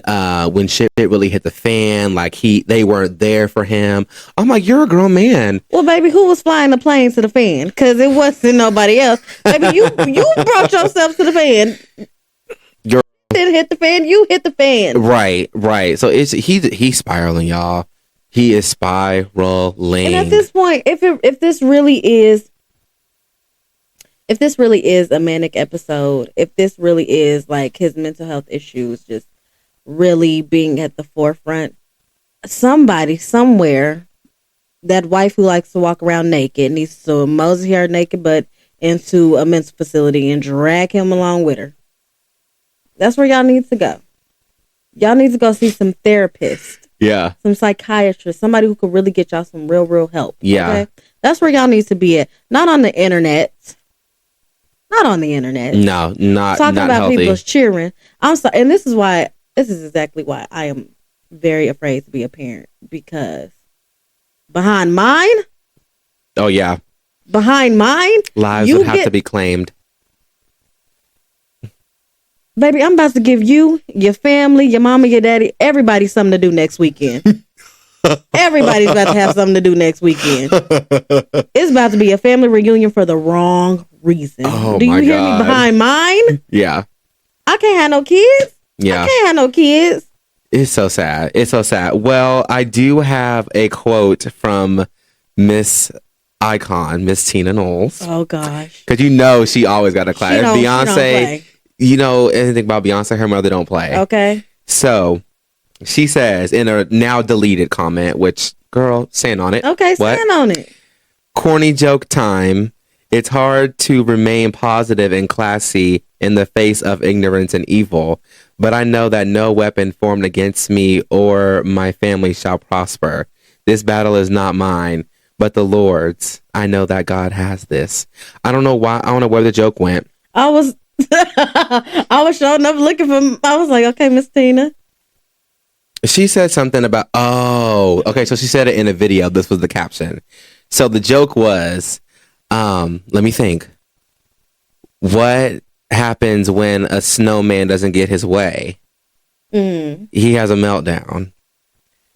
Speaker 1: shit really hit the fan, like they weren't there for him. I'm like, you're a grown man.
Speaker 2: Well, baby, who was flying the plane to the fan? Because it wasn't nobody else. Baby, you brought yourself to the fan. You didn't hit the fan. You hit the fan.
Speaker 1: Right. So he's spiraling, y'all. He is spiraling.
Speaker 2: And at this point, if this really is a manic episode, if this really is like his mental health issues just really being at the forefront, somebody somewhere, that wife who likes to walk around naked needs to mosey her naked butt into a mental facility and drag him along with her. That's where y'all need to go. Y'all need to go see some therapists.
Speaker 1: Yeah.
Speaker 2: Some psychiatrists. Somebody who could really get y'all some real help.
Speaker 1: Yeah. Okay?
Speaker 2: That's where y'all need to be at. Not on the internet. Not on the internet.
Speaker 1: No, not
Speaker 2: talking
Speaker 1: not
Speaker 2: about
Speaker 1: healthy.
Speaker 2: people's cheering. I'm sorry, and this is exactly why I am very afraid to be a parent, because behind mine, lives
Speaker 1: would have to be claimed.
Speaker 2: Baby, I'm about to give you, your family, your mama, your daddy, everybody something to do next weekend. Everybody's about to have something to do next weekend. It's about to be a family reunion for the wrong reason.
Speaker 1: Oh,
Speaker 2: do you hear me? Behind mine?
Speaker 1: Yeah.
Speaker 2: I can't have no kids.
Speaker 1: Yeah.
Speaker 2: I can't have no kids.
Speaker 1: It's so sad. It's so sad. Well, I do have a quote from Miss Icon, Miss Tina Knowles.
Speaker 2: Oh, gosh.
Speaker 1: Because you know she always got a class. If Beyonce, you know anything about Beyonce, her mother don't play.
Speaker 2: Okay.
Speaker 1: So she says in a now deleted comment, which, girl, stand on it.
Speaker 2: Okay, stand on it.
Speaker 1: Corny joke time. It's hard to remain positive and classy in the face of ignorance and evil, but I know that no weapon formed against me or my family shall prosper. This battle is not mine, but the Lord's. I know that God has this. I don't know why. I don't know where the joke went.
Speaker 2: I was showing up looking for. I was like, okay, Miss Tina.
Speaker 1: She said something about. Oh, okay. So she said it in a video. This was the caption. So the joke was, let me think. What happens when a snowman doesn't get his way? He has a meltdown.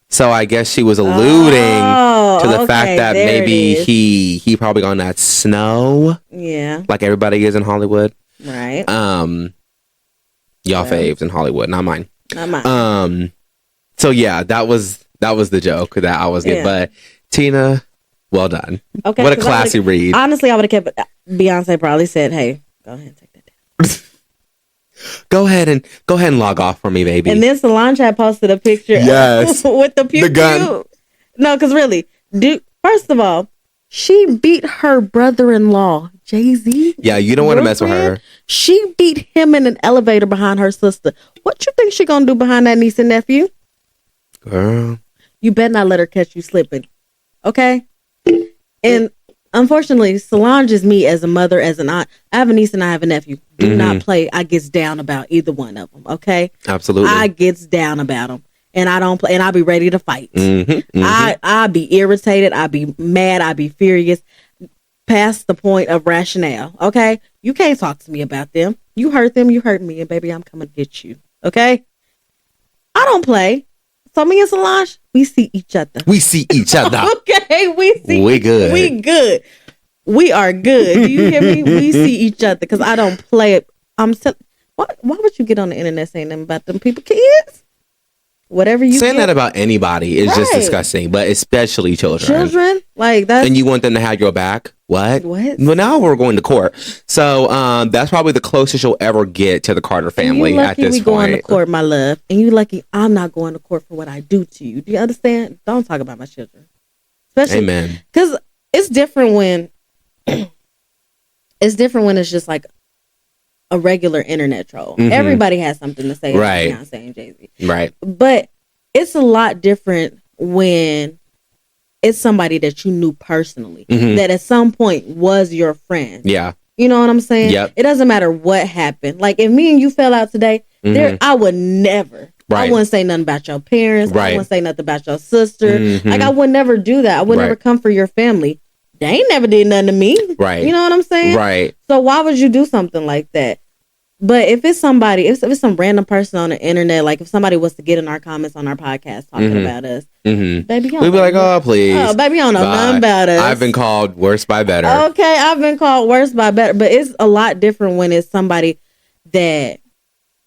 Speaker 1: So I guess she was alluding to the fact that maybe he probably got on that snow.
Speaker 2: Yeah.
Speaker 1: Like everybody is in Hollywood.
Speaker 2: Right.
Speaker 1: Y'all faves in Hollywood, not mine.
Speaker 2: Not mine.
Speaker 1: So yeah, that was the joke that I was getting. But Tina, well done. Okay. What a classy read.
Speaker 2: Honestly, I would have kept Beyonce probably said, hey, go ahead and take that down.
Speaker 1: Go ahead and log off for me, baby.
Speaker 2: And then Solange had posted a picture with the pew gun. No, because really, first of all, she beat her brother-in-law, Jay-Z.
Speaker 1: Yeah, you don't want to mess with her.
Speaker 2: She beat him in an elevator behind her sister. What you think she gonna do behind that niece and nephew?
Speaker 1: Girl.
Speaker 2: You better not let her catch you slipping. Okay? And unfortunately, Solange is me as a mother, as an aunt. I have a niece and I have a nephew. Do not play. I gets down about either one of them. Okay?
Speaker 1: Absolutely.
Speaker 2: I gets down about them. And I don't play. And I'll be ready to fight. I'll be irritated. I'll be mad. I'll be furious. Past the point of rationale. Okay? You can't talk to me about them. You hurt them. You hurt me. And baby, I'm coming to get you. Okay? I don't play. So me and Solange, we see each other.
Speaker 1: We see each other.
Speaker 2: Okay,
Speaker 1: we good.
Speaker 2: We good. We are good. Do you hear me? We see each other because I don't play it. Why would you get on the internet saying them about them people, kids? Whatever you
Speaker 1: saying that about anybody is just disgusting, but especially children.
Speaker 2: Children, like that,
Speaker 1: and you want them to have your back. What?
Speaker 2: What?
Speaker 1: Well, now we're going to court, so that's probably the closest you'll ever get to the Carter family at this point.
Speaker 2: We going to court, my love, and you lucky I'm not going to court for what I do to you. Do you understand? Don't talk about my children, especially,
Speaker 1: amen.
Speaker 2: Because it's different when it's just like a regular internet troll. Everybody has something to say about Beyonce and Jay-Z.
Speaker 1: Right.
Speaker 2: But it's a lot different when it's somebody that you knew personally, that at some point was your friend.
Speaker 1: Yeah.
Speaker 2: You know what I'm saying?
Speaker 1: Yep.
Speaker 2: It doesn't matter what happened. Like, if me and you fell out today, I would never.
Speaker 1: Right.
Speaker 2: I wouldn't say nothing about your parents.
Speaker 1: Right.
Speaker 2: I wouldn't say nothing about your sister. Like, I would never do that. I would never come for your family. They ain't never did nothing to me.
Speaker 1: Right.
Speaker 2: You know what I'm saying?
Speaker 1: Right.
Speaker 2: So why would you do something like that? But if it's somebody, if it's some random person on the internet, like if somebody was to get in our comments on our podcast talking about us, baby,
Speaker 1: we'd be like, oh, please.
Speaker 2: Oh, baby, you don't know nothing about us.
Speaker 1: I've been called worse by better.
Speaker 2: Okay, I've been called worse by better. But it's a lot different when it's somebody that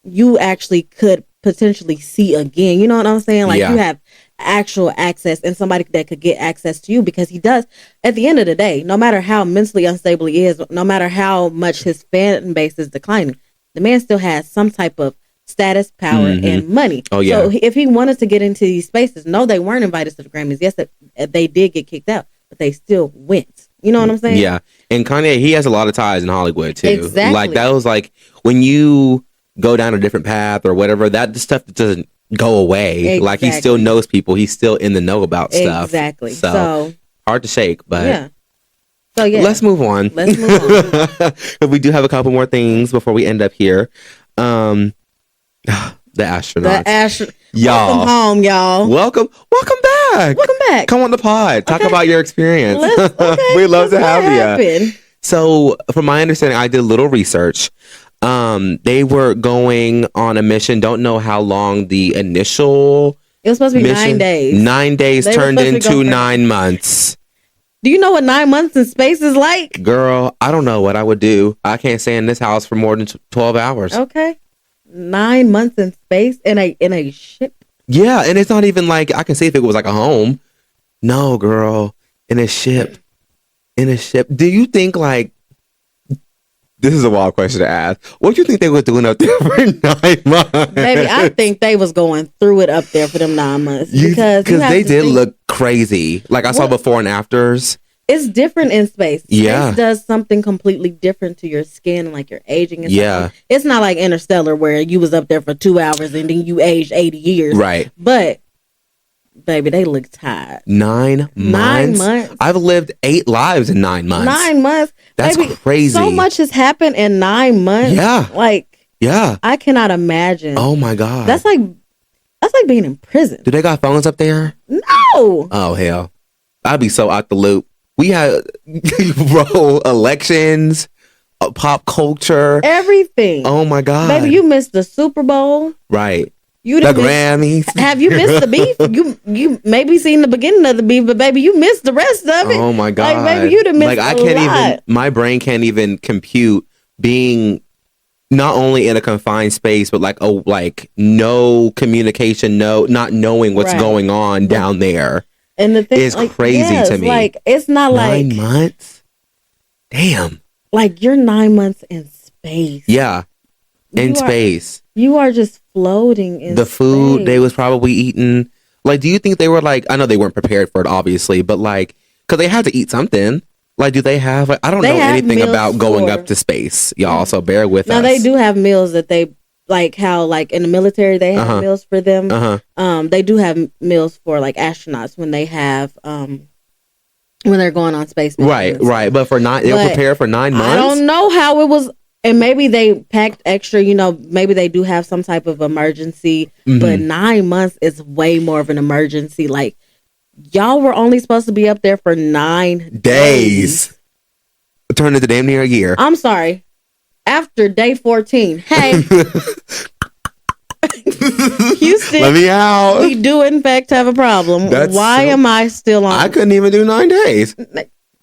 Speaker 2: you actually could potentially see again. You know what I'm saying? Like, you have actual access and somebody that could get access to you, because he does, at the end of the day, no matter how mentally unstable he is, no matter how much his fan base is declining, the man still has some type of status, power, and money. Oh, yeah. So if he wanted to get into these spaces, no, they weren't invited to the Grammys. Yes, they did get kicked out, but they still went. You know what I'm saying?
Speaker 1: Yeah. And Kanye, he has a lot of ties in Hollywood, too.
Speaker 2: Exactly.
Speaker 1: Like, that was like, when you go down a different path or whatever, that stuff doesn't go away. Exactly. Like, he still knows people. He's still in the know about stuff.
Speaker 2: Exactly.
Speaker 1: So hard to shake, but...
Speaker 2: Yeah. So, yeah.
Speaker 1: Let's move on. We do have a couple more things before we end up here. The astronauts. Y'all.
Speaker 2: Welcome home, y'all.
Speaker 1: Welcome back.
Speaker 2: Welcome back.
Speaker 1: Come on the pod. Talk about your experience.
Speaker 2: We'd
Speaker 1: love to have you. So, from my understanding, I did a little research. They were going on a mission. Don't know how long the initial.
Speaker 2: It was supposed to be
Speaker 1: mission,
Speaker 2: 9 days.
Speaker 1: 9 days turned into 9 months.
Speaker 2: Do you know what 9 months in space is like?
Speaker 1: Girl, I don't know what I would do. I can't stay in this house for more than 12 hours.
Speaker 2: Okay. 9 months in space in a ship.
Speaker 1: Yeah, and it's not even like I can see if it was like a home. No, girl, in a ship. Do you think, like, this is a wild question to ask, what do you think they were doing up there for 9 months?
Speaker 2: Baby, I think they was going through it up there for them 9 months. Because
Speaker 1: they did look crazy. Like, I saw before and afters.
Speaker 2: It's different in space.
Speaker 1: Yeah.
Speaker 2: Space does something completely different to your skin, like your aging and
Speaker 1: stuff.
Speaker 2: Yeah. It's not like Interstellar where you was up there for 2 hours and then you aged 80 years.
Speaker 1: Right.
Speaker 2: But, baby, they look tired.
Speaker 1: 9 months?
Speaker 2: 9 months.
Speaker 1: I've lived 8 lives in 9 months.
Speaker 2: 9 months.
Speaker 1: That's
Speaker 2: baby,
Speaker 1: crazy.
Speaker 2: So much has happened in 9 months.
Speaker 1: Yeah.
Speaker 2: Like,
Speaker 1: yeah.
Speaker 2: I cannot imagine.
Speaker 1: Oh, my God.
Speaker 2: That's like being in prison.
Speaker 1: Do they got phones up there?
Speaker 2: No.
Speaker 1: Oh, hell. I'd be so out the loop. We had, bro, elections, pop culture.
Speaker 2: Everything.
Speaker 1: Oh, my God.
Speaker 2: Baby, you missed the Super Bowl.
Speaker 1: Right.
Speaker 2: You
Speaker 1: the Grammys.
Speaker 2: Have you missed the beef? You maybe seen the beginning of the beef, but baby, you missed the rest of it.
Speaker 1: Oh, my God.
Speaker 2: Like, baby, you'd have missed
Speaker 1: I can't even, my brain can't even compute being not only in a confined space, but like no communication, not knowing what's going on down there.
Speaker 2: And the thing
Speaker 1: is crazy to me.
Speaker 2: Like, it's not
Speaker 1: 9 months. Damn.
Speaker 2: Like, you're 9 months in space.
Speaker 1: Yeah. Space.
Speaker 2: You are just floating in
Speaker 1: the food they was probably eating. Like, do you think they were like, I know they weren't prepared for it, obviously, but like, because they had to eat something. Like, do they have, like, I don't know anything about going up to space, y'all, so bear with us.
Speaker 2: Now, they do have meals that they, like how, like, in the military, they have meals for them. They do have meals for, like, astronauts when they have, when they're going on space missions.
Speaker 1: Right. But they were prepared for 9 months?
Speaker 2: I don't know how it was. And maybe they packed extra, maybe they do have some type of emergency, but 9 months is way more of an emergency. Like, y'all were only supposed to be up there for 9 days.
Speaker 1: Turned into damn near a year.
Speaker 2: I'm sorry. After day 14. Hey. Houston.
Speaker 1: Let me out.
Speaker 2: We do, in fact, have a problem. Why am I still on?
Speaker 1: I couldn't even do 9 days.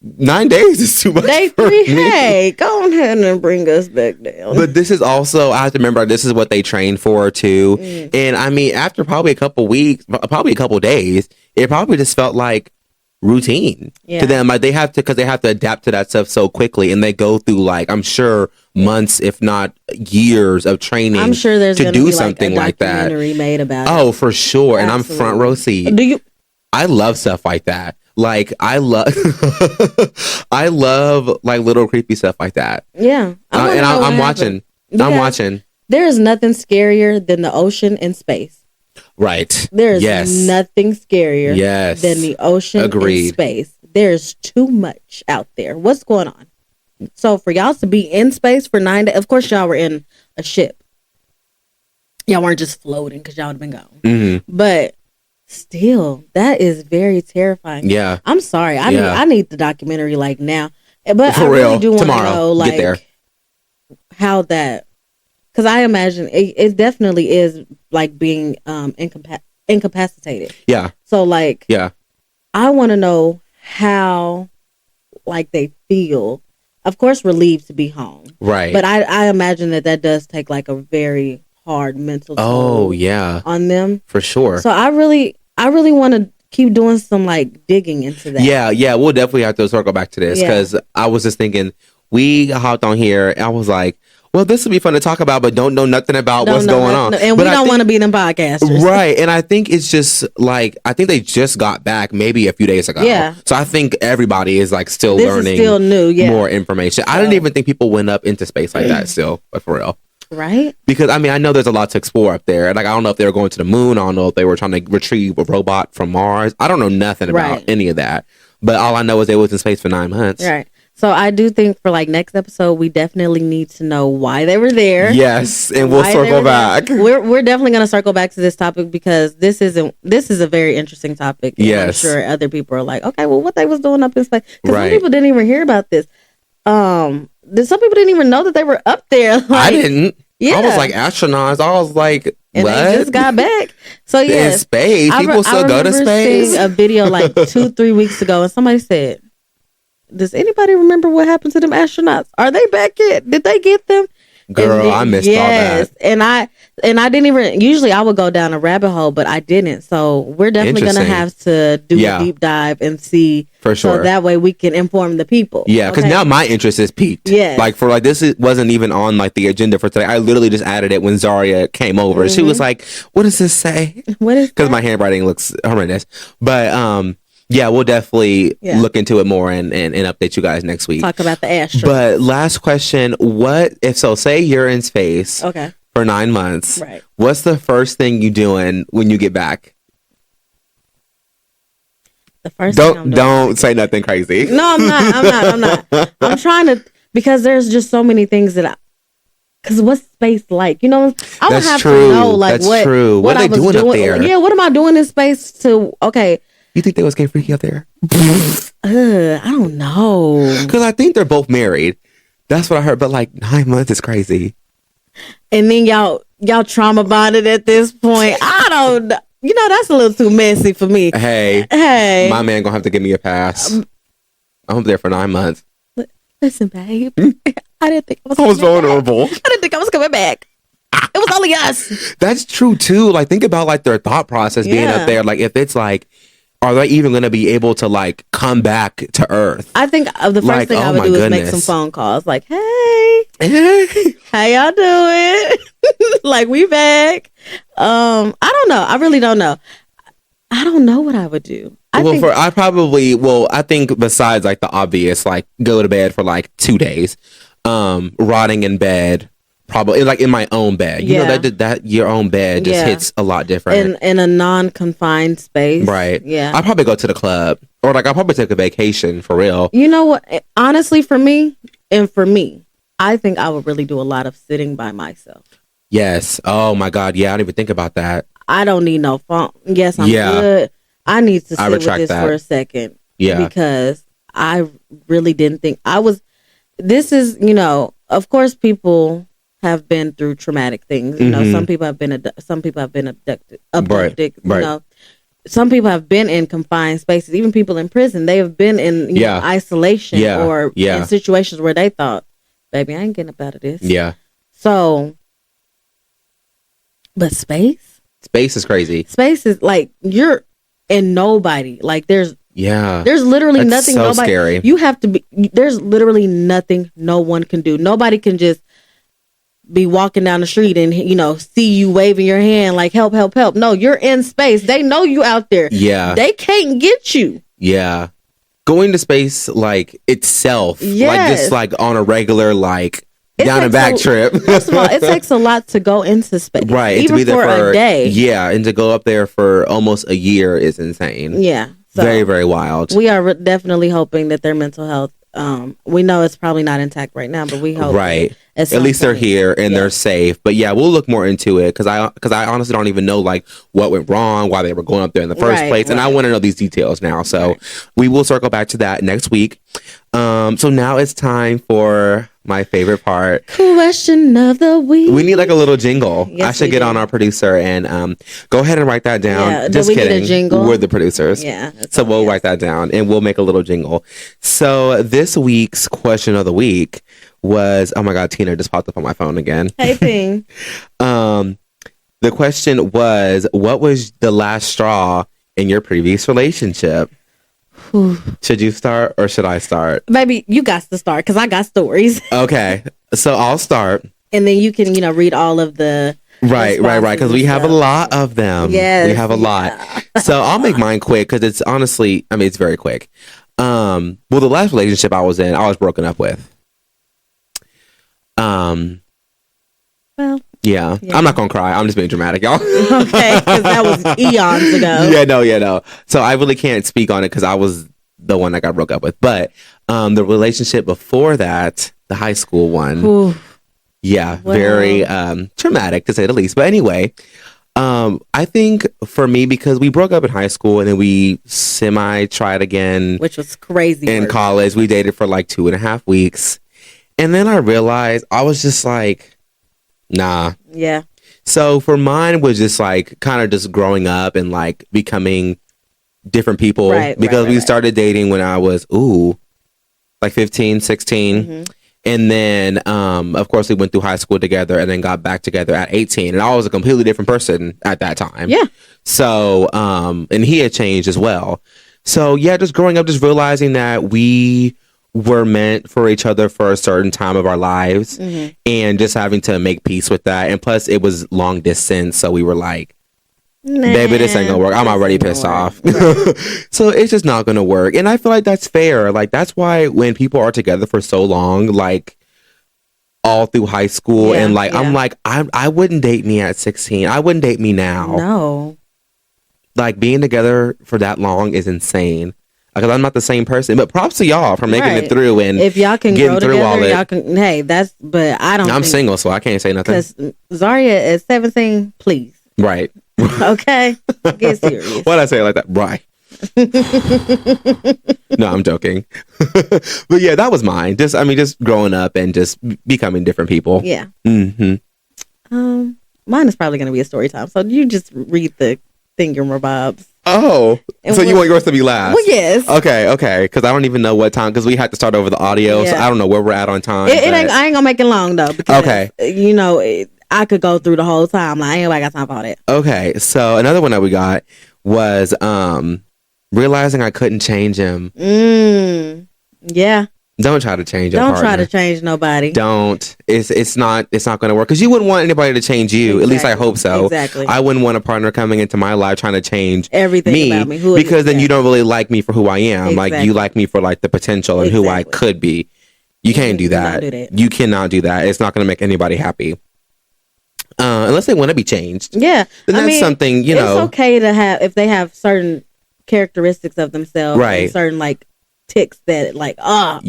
Speaker 1: 9 days is too much.
Speaker 2: Day 3, hey, go ahead and bring us back down.
Speaker 1: But this is also, I have to remember, this is what they train for too. And I mean, after probably a couple weeks, probably a couple days, it probably just felt like routine to them. Like, they have to adapt to that stuff so quickly, and they go through, like, I'm sure months, if not years of training.
Speaker 2: I'm sure there's
Speaker 1: to do
Speaker 2: be
Speaker 1: something like that.
Speaker 2: Made about
Speaker 1: oh, for sure. Absolutely. And I'm front row seat. I love stuff like that. Like, I love like little creepy stuff like that.
Speaker 2: Yeah.
Speaker 1: And I'm watching. I'm watching.
Speaker 2: There is nothing scarier than the ocean and space.
Speaker 1: Right.
Speaker 2: There is nothing scarier than the ocean and space. There's too much out there. What's going on? So for y'all to be in space for 9 days, of course y'all were in a ship. Y'all weren't just floating because y'all would have been gone.
Speaker 1: Mm-hmm.
Speaker 2: But still, that is very terrifying.
Speaker 1: Yeah.
Speaker 2: I'm sorry. I need the documentary like now. But
Speaker 1: for
Speaker 2: I
Speaker 1: real.
Speaker 2: really do want to
Speaker 1: Tomorrow.
Speaker 2: know like
Speaker 1: Get there.
Speaker 2: how that, because I imagine it definitely is like being incapacitated.
Speaker 1: Yeah.
Speaker 2: So like,
Speaker 1: yeah,
Speaker 2: I want to know how like they feel. Of course, relieved to be home.
Speaker 1: Right.
Speaker 2: But I imagine that does take like a very hard mental toll on them.
Speaker 1: For sure.
Speaker 2: So I really want to keep doing some like digging into that.
Speaker 1: Yeah. We'll definitely have to circle back to this because I was just thinking, we hopped on here and I was like, well, this would be fun to talk about, but don't know nothing about what's going on.
Speaker 2: And we don't want to be them podcasters.
Speaker 1: Right. And I think it's just like, I think they just got back maybe a few days ago.
Speaker 2: Yeah.
Speaker 1: So I think everybody is like still
Speaker 2: this
Speaker 1: learning
Speaker 2: is still new,
Speaker 1: more information. I didn't even think people went up into space like that still, but for real.
Speaker 2: Right.
Speaker 1: Because I mean, I know there's a lot to explore up there. Like, I don't know if they were going to the moon. I don't know if they were trying to retrieve a robot from Mars. I don't know nothing about any of that. But all I know is they was in space for 9 months.
Speaker 2: Right. So I do think for like next episode, we definitely need to know why they were there.
Speaker 1: Yes, and we'll circle back.
Speaker 2: We're definitely going to circle back to this topic because this is a very interesting topic. And I'm sure other people are like, okay, well, what they was doing up in space? Because some people didn't even hear about this. Some people didn't even know that they were up there. Like,
Speaker 1: I didn't.
Speaker 2: Yeah.
Speaker 1: I was like astronauts. I was like,
Speaker 2: and
Speaker 1: what?
Speaker 2: they just got back. So yeah,
Speaker 1: in space. People still go to space.
Speaker 2: Seeing a video like 2-3 weeks ago, and somebody said, does anybody remember what happened to them astronauts? Are they back yet? Did they get them?
Speaker 1: Girl, I missed all that.
Speaker 2: And I didn't even, usually I would go down a rabbit hole, but I didn't. So we're definitely going to have to do a deep dive and see.
Speaker 1: For sure.
Speaker 2: So that way we can inform the people.
Speaker 1: Yeah, because now my interest is piqued.
Speaker 2: Yeah.
Speaker 1: Like for like, wasn't even on like the agenda for today. I literally just added it when Zaria came over. Mm-hmm. She was like, what does this say?
Speaker 2: What is
Speaker 1: Because my handwriting looks horrendous. But yeah, we'll definitely look into it more and update you guys next week.
Speaker 2: Talk about the astronauts.
Speaker 1: But last question, what if so say you're in space for 9 months.
Speaker 2: Right.
Speaker 1: What's the first thing you doing when you get back?
Speaker 2: The first
Speaker 1: don't say nothing crazy.
Speaker 2: No, I'm not. I'm trying to, because there's just so many things that because what's space like? You know, I would have to know like what
Speaker 1: are they doing up there?
Speaker 2: Yeah, what am I doing in space to
Speaker 1: You think they was getting freaky up there?
Speaker 2: I don't know.
Speaker 1: Because I think they're both married. That's what I heard. But like 9 months is crazy.
Speaker 2: And then y'all trauma bonded at this point. I don't know. You know, that's a little too messy for me.
Speaker 1: Hey. My man gonna have to give me a pass. I'm there for 9 months.
Speaker 2: Listen, babe. I didn't think
Speaker 1: I was vulnerable.
Speaker 2: I didn't think I was coming back. It was only us.
Speaker 1: That's true too. Like, think about like their thought process being up there. Like, if it's like, are they even going to be able to like come back to Earth?
Speaker 2: I think the first thing I would do is make some phone calls. Like, hey, how y'all doing? Like, we back. I don't know. I really don't know. I don't know what I would do. I think besides like the obvious, like go to bed for like 2 days, rotting in bed. Probably like in my own bed. You know that your own bed just hits a lot different. In a non-confined space.
Speaker 1: Right.
Speaker 2: Yeah.
Speaker 1: I'll probably go to the club. Or like I'll probably take a vacation for real.
Speaker 2: You know what? Honestly, for me, I think I would really do a lot of sitting by myself.
Speaker 1: Yes. Oh my God. Yeah, I didn't even think about that.
Speaker 2: I don't need no phone. Yes, I'm good. I need to sit with this for a second.
Speaker 1: Yeah.
Speaker 2: Because I really didn't think this is, you know, of course people have been through traumatic things. You know, some people have been abducted.
Speaker 1: Right.
Speaker 2: You know, some people have been in confined spaces. Even people in prison, they have been in isolation or in situations where they thought, "Baby, I ain't getting up out of this."
Speaker 1: Yeah.
Speaker 2: So, but space
Speaker 1: is crazy.
Speaker 2: Space is like you're in nobody. Like there's literally nothing.
Speaker 1: So
Speaker 2: nobody.
Speaker 1: Scary.
Speaker 2: You have to be. There's literally nothing no one can do. Nobody can just be walking down the street and, you know, see you waving your hand like help. No, you're in space. They know you out there.
Speaker 1: Yeah.
Speaker 2: They can't get you.
Speaker 1: Yeah. Going to space like itself, like just like on a regular like down and back trip.
Speaker 2: First of all, it takes a lot to go into space.
Speaker 1: Right.
Speaker 2: Even
Speaker 1: to be there
Speaker 2: for a day.
Speaker 1: Yeah. And to go up there for almost a year is insane.
Speaker 2: Yeah. So
Speaker 1: very, very wild.
Speaker 2: We are definitely hoping that their mental health, we know it's probably not intact right now, but we hope.
Speaker 1: Right. At least they're here and they're safe. But yeah, we'll look more into it because I honestly don't even know like what went wrong, why they were going up there in the first place. And I want to know these details now. So we will circle back to that next week. So now it's time for my favorite part.
Speaker 2: Question of the week.
Speaker 1: We need like a little jingle. Yes, I should get on our producer and go ahead and write that down.
Speaker 2: Yeah,
Speaker 1: just
Speaker 2: we
Speaker 1: kidding.
Speaker 2: Need a jingle?
Speaker 1: We're the producers.
Speaker 2: Yeah.
Speaker 1: So we'll write that down and we'll make a little jingle. So this week's question of the week was, oh my God, Tina just popped up on my phone again.
Speaker 2: Hey, Ping.
Speaker 1: The question was, what was the last straw in your previous relationship? Should you start or should I start?
Speaker 2: Baby, you got to start because I got stories.
Speaker 1: Okay, so I'll start.
Speaker 2: And then you can, read all of the...
Speaker 1: Right. Because we have a lot of them.
Speaker 2: Yes.
Speaker 1: We have a lot. So I'll make mine quick because it's honestly, it's very quick. Well, the last relationship I was in, I was broken up with.
Speaker 2: Well,
Speaker 1: yeah. I'm not gonna cry. I'm just being dramatic, y'all.
Speaker 2: Okay, because that was eons ago.
Speaker 1: Yeah, no. So I really can't speak on it because I was the one that got broke up with. But the relationship before that, the high school one, very traumatic to say the least. But anyway, I think for me, because we broke up in high school and then we tried again,
Speaker 2: which was crazy.
Speaker 1: In college, we dated for like 2.5 weeks. And then I realized I was just like, nah.
Speaker 2: Yeah.
Speaker 1: So for mine was just like kind of just growing up and like becoming different people. Because we started dating when I was, like 15, 16. Mm-hmm. And then, of course, we went through high school together and then got back together at 18. And I was a completely different person at that time.
Speaker 2: Yeah.
Speaker 1: So, and he had changed as well. So, yeah, just growing up, just realizing that we were meant for each other for a certain time of our lives, and just having to make peace with that. And plus it was long distance, so we were like, baby, this ain't gonna work. I'm already pissed off. Right. So it's just not gonna work. And I feel like that's fair. Like that's why when people are together for so long, like all through high school, and like I'm like, I wouldn't date me at 16. I wouldn't date me now.
Speaker 2: No. Like
Speaker 1: being together for that long is insane. Because I'm not the same person. But props to y'all for making it through and
Speaker 2: if y'all can grow together, y'all can. Hey, but I don't.
Speaker 1: I'm single, so I can't say nothing.
Speaker 2: Because Zaria is 17. Please.
Speaker 1: Right.
Speaker 2: Okay. Get serious.
Speaker 1: Why'd I say it like that? Right. No, I'm joking. But yeah, that was mine. Just growing up and just becoming different people.
Speaker 2: Yeah.
Speaker 1: Mm-hmm.
Speaker 2: Mine is probably going to be a story time. So you just read the thingamabobs.
Speaker 1: Oh, and so you want yours to be last?
Speaker 2: Well, yes.
Speaker 1: Okay. Because I don't even know what time. Because we had to start over the audio, so I don't know where we're at on time.
Speaker 2: I ain't gonna make it long though. Because, I could go through the whole time. Like, I ain't nobody got time for all that.
Speaker 1: Okay, so another one that we got was realizing I couldn't change him.
Speaker 2: Yeah.
Speaker 1: Don't try to change.
Speaker 2: Don't try to change nobody.
Speaker 1: Don't. It's not going to work because you wouldn't want anybody to change you. Exactly. At least I hope so.
Speaker 2: Exactly.
Speaker 1: I wouldn't want a partner coming into my life trying to change
Speaker 2: everything about me.
Speaker 1: Because then you don't really like me for who I am. Exactly. Like you like me for like the potential and who I could be. You can't do that. You cannot do that. It's not going to make anybody happy. Unless they want to be changed.
Speaker 2: Yeah.
Speaker 1: Then that's something,
Speaker 2: It's okay to have if they have certain characteristics of themselves.
Speaker 1: Right.
Speaker 2: And certain like ticks that like I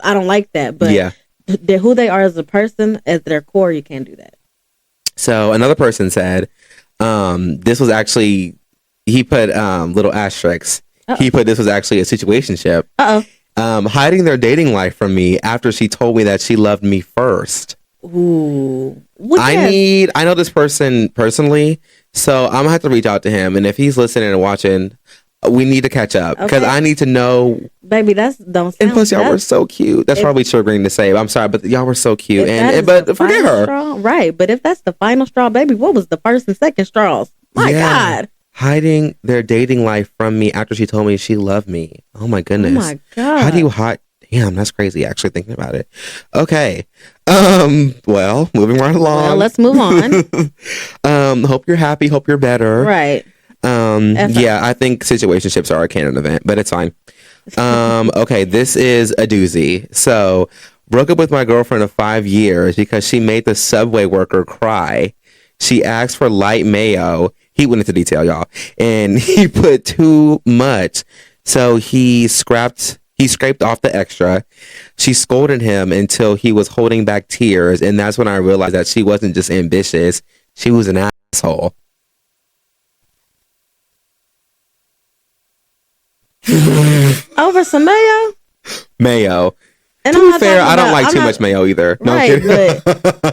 Speaker 2: don't like that, but who they are as a person at their core, you can't do that.
Speaker 1: So another person said this was actually, he put little asterisks. He put this was actually a situationship. Hiding their dating life from me after she told me that she loved me first.
Speaker 2: Ooh.
Speaker 1: I know this person personally, so I'm gonna have to reach out to him, and if he's listening and watching, we need to catch up because I need to know.
Speaker 2: Baby, don't sound.
Speaker 1: And plus, y'all were so cute. That's probably triggering to say. I'm sorry, but y'all were so cute. But forget her.
Speaker 2: Straw, right? But if that's the final straw, baby, what was the first and second straws? My God.
Speaker 1: Hiding their dating life from me after she told me she loved me. Oh my goodness.
Speaker 2: Oh my God.
Speaker 1: How do you hide? Damn, that's crazy. Actually thinking about it. Okay. Well, moving right along.
Speaker 2: Well, let's move on.
Speaker 1: Hope you're happy. Hope you're better.
Speaker 2: Right.
Speaker 1: Yeah, I think situationships are a canon event, but it's fine. Okay, this is a doozy. So Broke up with my girlfriend of 5 years because she made the subway worker cry. She asked for light mayo. He went into detail, y'all. And he put too much. So he scraped off the extra. She scolded him until he was holding back tears. And that's when I realized that she wasn't just ambitious. She was an asshole.
Speaker 2: Over some mayo?
Speaker 1: Mayo.
Speaker 2: And
Speaker 1: To be fair, I don't like too much mayo either. No,
Speaker 2: right, but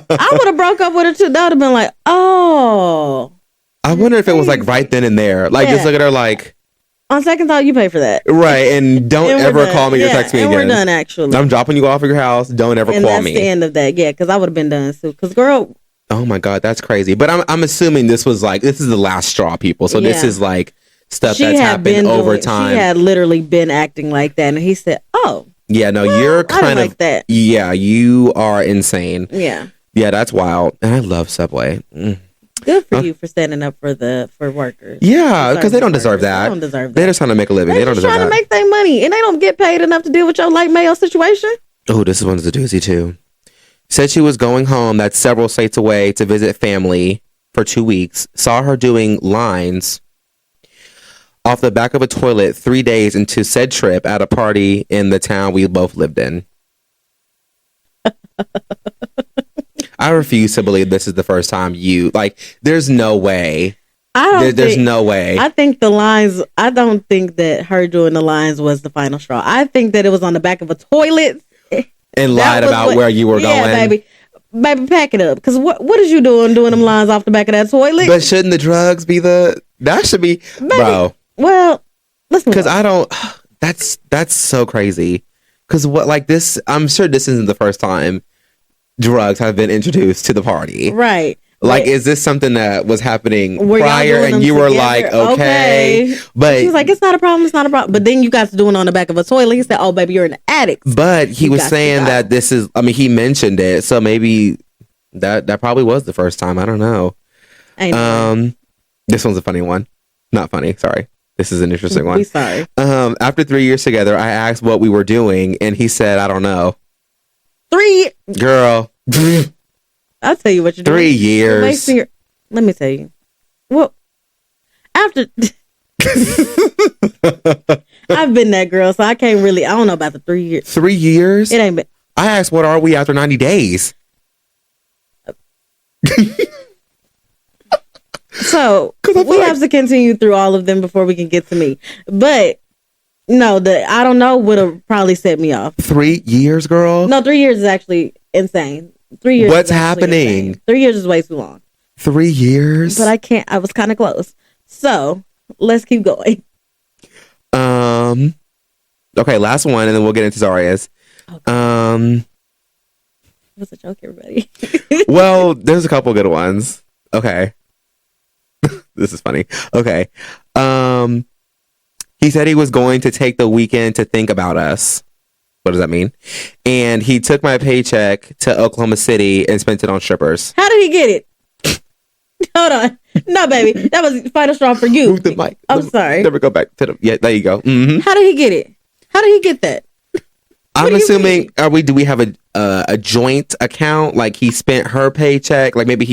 Speaker 2: I would have broke up with her too. That would have been like, oh.
Speaker 1: I wonder if it was like right then and there. Like, just look at her like,
Speaker 2: on second thought, you pay for that.
Speaker 1: right, and don't
Speaker 2: And
Speaker 1: ever call me or text me
Speaker 2: and
Speaker 1: again.
Speaker 2: We're done, actually.
Speaker 1: I'm dropping you off at your house. Don't ever call me.
Speaker 2: And that's the end of that. Yeah, because I would have been done too. Because, girl.
Speaker 1: Oh, my God, that's crazy. But I'm assuming this is the last straw, people. So this is like stuff that's happened over time.
Speaker 2: She had literally been acting like that. And he said, oh.
Speaker 1: Yeah, no, you're kind of
Speaker 2: like that.
Speaker 1: Yeah, you are insane.
Speaker 2: Yeah.
Speaker 1: Yeah, that's wild. And I love Subway.
Speaker 2: Good for you for standing up for workers.
Speaker 1: Yeah, because they don't deserve that.
Speaker 2: They don't deserve that.
Speaker 1: They're just trying to make a living. They don't deserve that.
Speaker 2: They're trying to make their money, and they don't get paid enough to deal with your light mail situation.
Speaker 1: Oh, this one's a doozy too. Said she was going home that's several states away to visit family for 2 weeks. Saw her doing lines off the back of a toilet 3 days into said trip at a party in the town we both lived in. I refuse to believe this is the first time there's no way. There's no way.
Speaker 2: I think the lines, I don't think that her doing the lines was the final straw. I think that it was on the back of a toilet.
Speaker 1: And lied about where you were going.
Speaker 2: Yeah, baby, pack it up. Because what is you doing them lines off the back of that toilet?
Speaker 1: But shouldn't the drugs be that should be, baby, bro.
Speaker 2: Well, listen.
Speaker 1: Because I don't, that's so crazy. Because this, I'm sure this isn't the first time drugs have been introduced to the party.
Speaker 2: Right.
Speaker 1: Is this something that was happening prior and you were like, okay. But
Speaker 2: she was like, it's not a problem. But then you guys doing it on the back of a toilet. He said, oh, baby, you're an addict.
Speaker 1: But he was saying that this is, he mentioned it. So maybe that probably was the first time. I don't know. This one's a funny one. Not funny. Sorry. This is an interesting one.
Speaker 2: Sorry.
Speaker 1: After 3 years together, I asked what we were doing and he said, I don't know.
Speaker 2: 3
Speaker 1: Girl.
Speaker 2: I'll tell you what you're doing.
Speaker 1: 3 years.
Speaker 2: Let me tell you. Well, after I've been that girl, so I can't really. I don't know about the 3 years.
Speaker 1: 3 years?
Speaker 2: It ain't been.
Speaker 1: I asked, what are we after 90 days?
Speaker 2: So we have to continue through all of them before we can get to me. But no, I don't know would have probably set me off.
Speaker 1: 3 years, girl?
Speaker 2: No, 3 years is actually insane. 3 years.
Speaker 1: What's happening?
Speaker 2: Insane. 3 years is way too long.
Speaker 1: 3 years?
Speaker 2: But I can't. I was kind of close. So let's keep going.
Speaker 1: Okay, last one, and then we'll get into Zaria's.
Speaker 2: Okay. What's a joke, everybody?
Speaker 1: Well, there's a couple good ones. Okay. This is funny. Okay. He said he was going to take the weekend to think about us. What does that mean? And he took my paycheck to Oklahoma City and spent it on strippers.
Speaker 2: How did he get it? Hold on. No, baby. That was final straw for you.
Speaker 1: Move the mic.
Speaker 2: I'm sorry.
Speaker 1: Never go back to the... Yeah, there you go. Mm-hmm.
Speaker 2: How did he get it? How did he get that?
Speaker 1: I'm assuming... Do we have a joint account? Like he spent her paycheck? Like maybe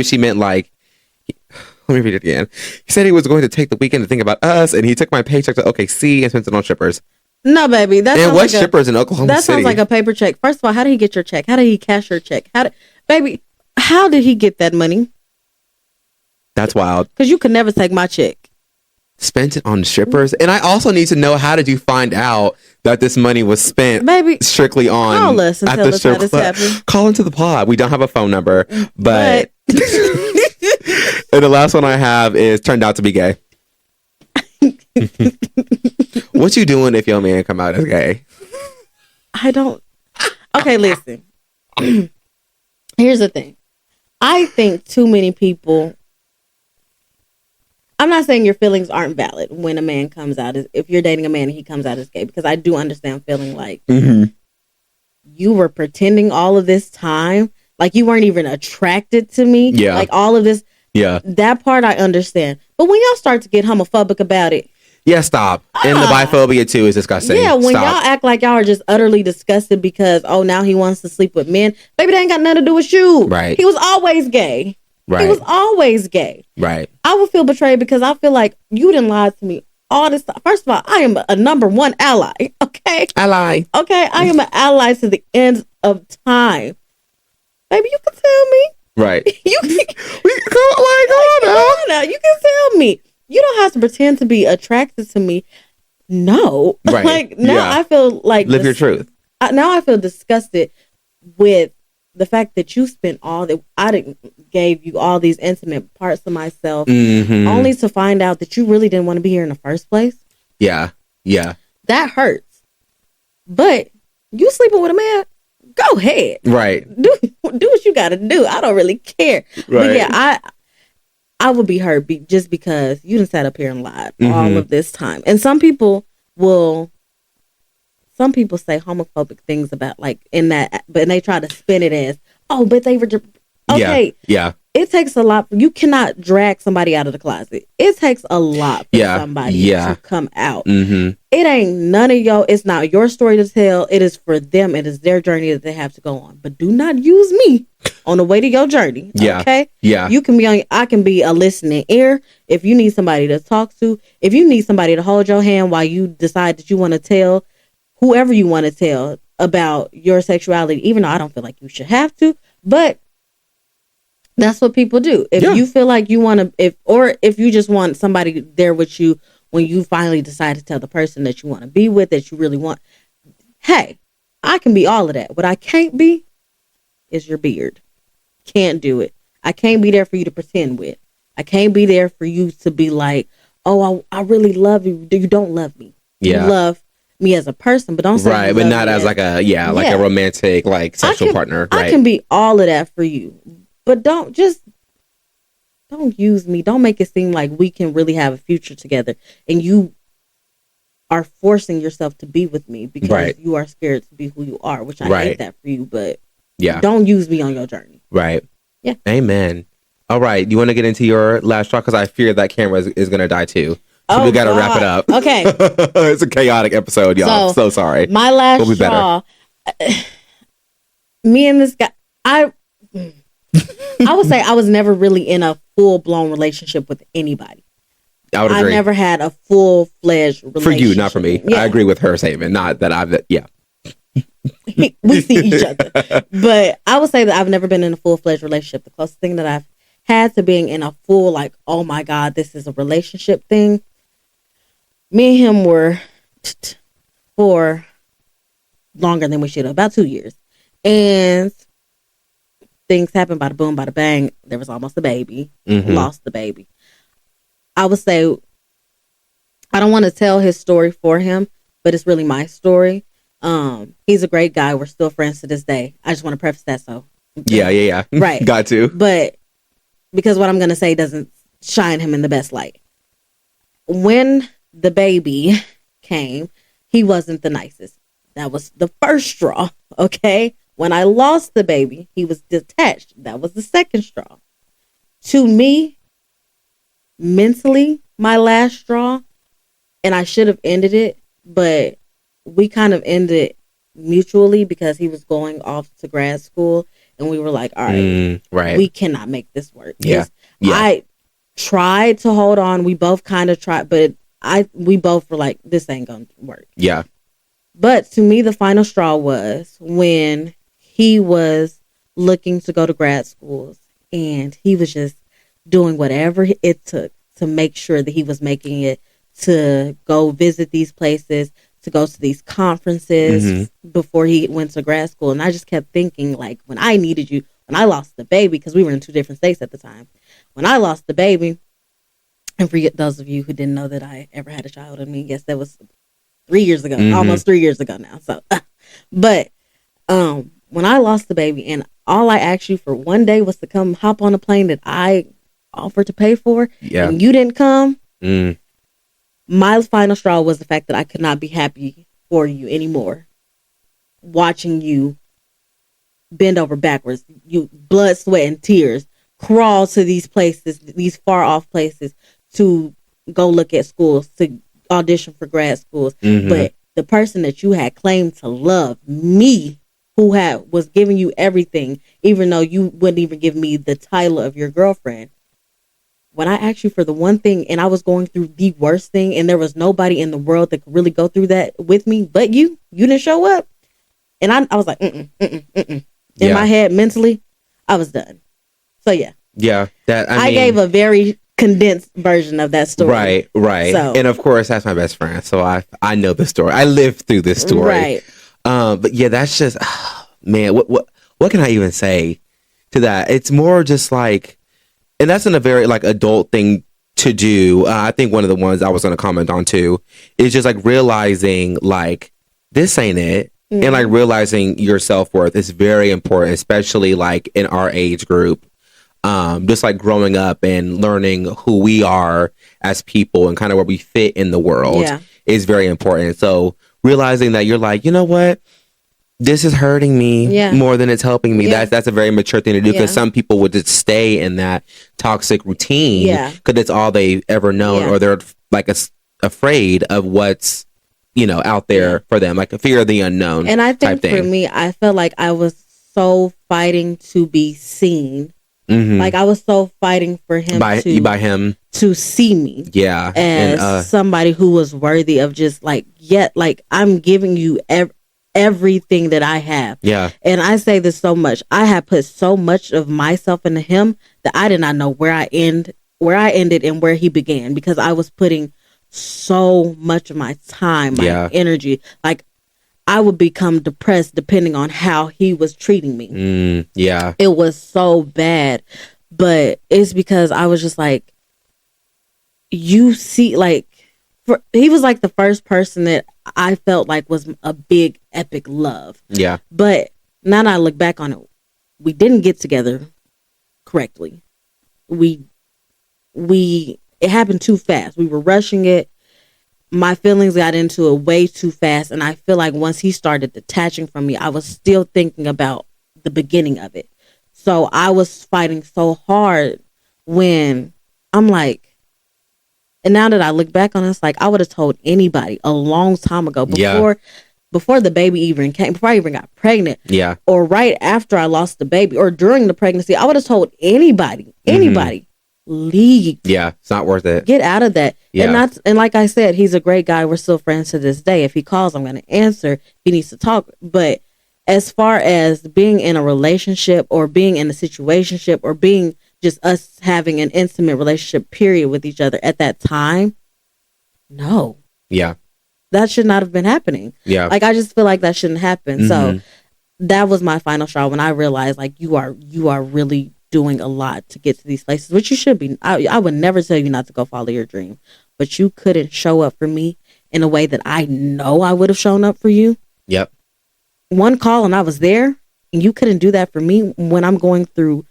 Speaker 1: she meant like... Let me read it again. He said he was going to take the weekend to think about us, and he took my paycheck to OKC and spent it on strippers.
Speaker 2: No, baby.
Speaker 1: And what strippers in Oklahoma City?
Speaker 2: That sounds like a paper check. First of all, how did he get your check? How did he cash your check? Baby, how did he get that money?
Speaker 1: That's wild.
Speaker 2: Because you could never take my check.
Speaker 1: Spent it on strippers? And I also need to know, how did you find out that this money was spent, baby, strictly on...
Speaker 2: Call us and tell us how this happened.
Speaker 1: Call into the pod. We don't have a phone number, but... And the last one I have is turned out to be gay. What you doing if your man come out as gay?
Speaker 2: I don't... Okay, listen. Here's the thing. I think too many people... I'm not saying your feelings aren't valid when a man comes out as... If you're dating a man and he comes out as gay, because I do understand feeling like you were pretending all of this time, like you weren't even attracted to me. Yeah. Like all of this.
Speaker 1: Yeah.
Speaker 2: That part I understand. But when y'all start to get homophobic about it...
Speaker 1: Yeah, stop. And the biphobia too is disgusting.
Speaker 2: Yeah, when
Speaker 1: Stop.
Speaker 2: y'all act like y'all are just utterly disgusted because, oh, now he wants to sleep with men. Baby, that ain't got nothing to do with you.
Speaker 1: Right.
Speaker 2: He was always gay.
Speaker 1: Right.
Speaker 2: He was always gay.
Speaker 1: Right.
Speaker 2: I would feel betrayed because I feel like you didn't lie to me all this time. First of all, I am a number one ally. Okay?
Speaker 1: Ally.
Speaker 2: Okay? I am an ally to the end of time. Baby, you can tell me.
Speaker 1: Right.
Speaker 2: You can,
Speaker 1: Come on.
Speaker 2: you can tell me. You don't have to pretend to be attracted to me. No.
Speaker 1: Right.
Speaker 2: Like, now
Speaker 1: Yeah.
Speaker 2: I feel like...
Speaker 1: Live your truth.
Speaker 2: Now I feel disgusted with the fact that you spent all that... I gave you all these intimate parts of myself only to find out that you really didn't want to be here in the first place.
Speaker 1: Yeah. Yeah.
Speaker 2: That hurts. But you sleeping with a man, go ahead.
Speaker 1: Right.
Speaker 2: Do what you got to do. I don't really care.
Speaker 1: Right.
Speaker 2: But yeah, I would be hurt just because you done sat up here and lied all of this time. And some people say homophobic things about like in that, but they try to spin it as, oh, but they were just, okay.
Speaker 1: Yeah.
Speaker 2: It takes a lot. You cannot drag somebody out of the closet. It takes a lot for somebody to come out. It ain't none of it's not your story to tell. It is for them. It is their journey that they have to go on. But do not use me on the way to your journey.
Speaker 1: Yeah.
Speaker 2: Okay?
Speaker 1: Yeah.
Speaker 2: You can be I can be a listening ear if you need somebody to talk to. If you need somebody to hold your hand while you decide that you want to tell whoever you want to tell about your sexuality, even though I don't feel like you should have to, but that's what people do. If you feel like you want to, if you just want somebody there with you when you finally decide to tell the person that you want to be with, that you really want, hey, I can be all of that. What I can't be is your beard. Can't do it. I can't be there for you to pretend with. I can't be there for you to be like, oh, I really love you. You don't love me.
Speaker 1: Yeah.
Speaker 2: You love me as a person, but don't say
Speaker 1: right, but not as like a a romantic like sexual partner. Right.
Speaker 2: I can be all of that for you. But don't use me. Don't make it seem like we can really have a future together. And you are forcing yourself to be with me because you are scared to be who you are, which I hate that for you. But don't use me on your journey.
Speaker 1: Right.
Speaker 2: Yeah.
Speaker 1: Amen. All right. You want to get into your last straw? Because I fear that camera is going to die too. So we got to wrap it up.
Speaker 2: Okay.
Speaker 1: It's a chaotic episode, y'all. I'm so sorry.
Speaker 2: My last straw. Me and this guy, I would say I was never really in a full-blown relationship with anybody.
Speaker 1: I would agree.
Speaker 2: I never had a full-fledged relationship.
Speaker 1: For you, not for me. Yeah. I agree with her statement. Not that
Speaker 2: we see each other. But I would say that I've never been in a full-fledged relationship. The closest thing that I've had to being in a full, like, oh my God, this is a relationship thing. Me and him were for longer than we should have, about 2 years. And things happened, bada boom, bada bang. There was almost a baby. Lost the baby. I would say, I don't want to tell his story for him, but it's really my story. He's a great guy. We're still friends to this day. I just want to preface that. So
Speaker 1: yeah.
Speaker 2: Right.
Speaker 1: Got to.
Speaker 2: But because what I'm going to say doesn't shine him in the best light. When the baby came, he wasn't the nicest. That was the first straw. Okay. When I lost the baby, he was detached. That was the second straw. To me, mentally, my last straw, and I should have ended it, but we kind of ended mutually because he was going off to grad school, and we were like, all right, we cannot make this work.
Speaker 1: Yeah.
Speaker 2: I tried to hold on. We both kind of tried, but we both were like, this ain't going to work.
Speaker 1: Yeah.
Speaker 2: But to me, the final straw was when he was looking to go to grad schools, and he was just doing whatever it took to make sure that he was making it to go visit these places, to go to these conferences before he went to grad school. And I just kept thinking, like, when I needed you, when I lost the baby, because we were in 2 different states at the time, when I lost the baby, and for those of you who didn't know that I ever had a child in me, yes, that was 3 years ago, almost 3 years ago now. So, but when I lost the baby, and all I asked you for one day was to come hop on a plane that I offered to pay for, and you didn't come, my final straw was the fact that I could not be happy for you anymore. Watching you bend over backwards, you blood, sweat, and tears, crawl to these places, these far off places, to go look at schools, to audition for grad schools,
Speaker 1: Mm-hmm.
Speaker 2: but the person that you had claimed to love me, who was giving you everything, even though you wouldn't even give me the title of your girlfriend. When I asked you for the one thing and I was going through the worst thing and there was nobody in the world that could really go through that with me, but you didn't show up. And I was like, In my head, mentally, I was done. So yeah.
Speaker 1: Yeah.
Speaker 2: I gave a very condensed version of that story.
Speaker 1: Right.
Speaker 2: So,
Speaker 1: and of course, that's my best friend. So I know the story. I lived through this story.
Speaker 2: Right.
Speaker 1: But yeah, that's just, man, what can I even say to that? It's more just like, and that's in a very like adult thing to do. I think one of the ones I was going to comment on too is just like realizing like this ain't it. Mm-hmm. And like realizing your self-worth is very important, especially like in our age group. Just like growing up and learning who we are as people and kind of where we fit in the world is very important. So realizing that you're like, you know what? This is hurting me more than it's helping me. That's a very mature thing to do, because some people would just stay in that toxic routine because it's all they've ever known, or they're like afraid of what's, out there for them, like a fear of the unknown.
Speaker 2: And I think
Speaker 1: type
Speaker 2: for me, I felt like I was so fighting to be seen. Mm-hmm. Like I was so fighting for him
Speaker 1: by him
Speaker 2: to see me, as somebody who was worthy of just like I'm giving you everything that I have. Yeah. And I say this so much. I have put so much of myself into him that I did not know where I ended and where he began, because I was putting so much of my time, my energy. Like I would become depressed depending on how he was treating me. It was so bad. But it's because I was just like, you see, like, he was like the first person that I felt like was a big epic love. Yeah. But now that I look back on it, we didn't get together correctly. It happened too fast. We were rushing it. My feelings got into it way too fast. And I feel like once he started detaching from me, I was still thinking about the beginning of it. So I was fighting so hard when I'm like, and now that I look back on it, it's like I would have told anybody a long time ago before the baby even came, before I even got pregnant, or right after I lost the baby, or during the pregnancy, I would have told anybody, leave. Yeah,
Speaker 1: it's not worth it.
Speaker 2: Get out of that. Yeah. And like I said, he's a great guy. We're still friends to this day. If he calls, I'm going to answer. He needs to talk. But as far as being in a relationship or being in a situationship or being just us having an intimate relationship, period, with each other at that time, no. Yeah. That should not have been happening. Yeah. Like, I just feel like that shouldn't happen. Mm-hmm. So that was my final straw when I realized, like, you are really doing a lot to get to these places, which you should be. I would never tell you not to go follow your dream, but you couldn't show up for me in a way that I know I would have shown up for you. Yep. One call and I was there, and you couldn't do that for me when I'm going through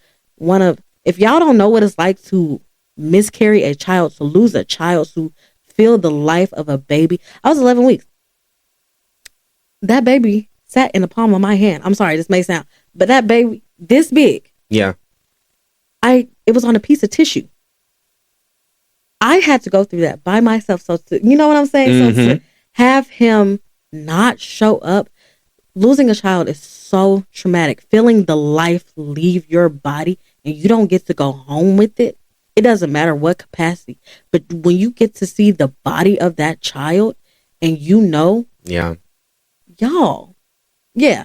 Speaker 2: if y'all don't know what it's like to miscarry a child, to lose a child, to feel the life of a baby. I was 11 weeks. That baby sat in the palm of my hand. I'm sorry, this may sound, but that baby this big. Yeah. It was on a piece of tissue. I had to go through that by myself. So you know what I'm saying? Mm-hmm. So to have him not show up, losing a child is so traumatic. Feeling the life leave your body and you don't get to go home with it. It doesn't matter what capacity. But when you get to see the body of that child and yeah. Y'all. Yeah.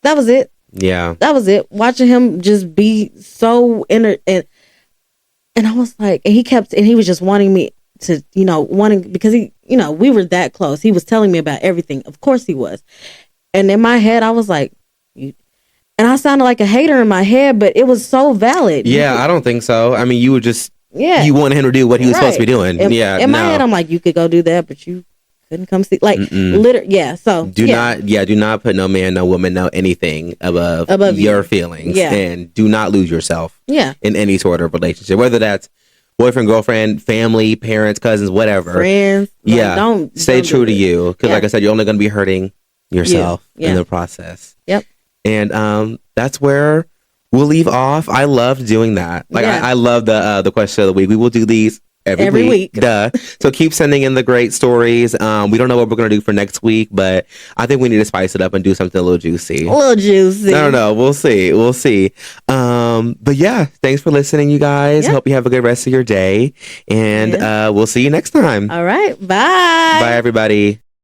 Speaker 2: That was it. Yeah. That was it. Watching him just be so and I was like, and he was just wanting me to, because we were that close. He was telling me about everything. Of course he was. And in my head, I was like, and I sounded like a hater in my head, but it was so valid. Yeah, I don't think so. I mean, you were just, you wanted him to do what he was supposed to be doing. In my head, I'm like, you could go do that, but you couldn't come see, like, literally, yeah. So do not put no man, no woman, no anything above your feelings, and do not lose yourself. Yeah, in any sort of relationship, whether that's boyfriend, girlfriend, family, parents, cousins, whatever, friends. Yeah, don't stay true to you, because like I said, you're only going to be hurting yourself in the process. Yep. And that's where we'll leave off. I love doing that. Like I love the question of the week. We will do these Every week.
Speaker 1: Duh. So keep sending in the great stories. We don't know what we're going to do for next week, but I think we need to spice it up and do something a little juicy.
Speaker 2: A little juicy.
Speaker 1: No. We'll see. But yeah, thanks for listening, you guys.
Speaker 2: Yeah.
Speaker 1: Hope you have a good rest of your day. And we'll see you next time.
Speaker 2: All right. Bye.
Speaker 1: Bye, everybody.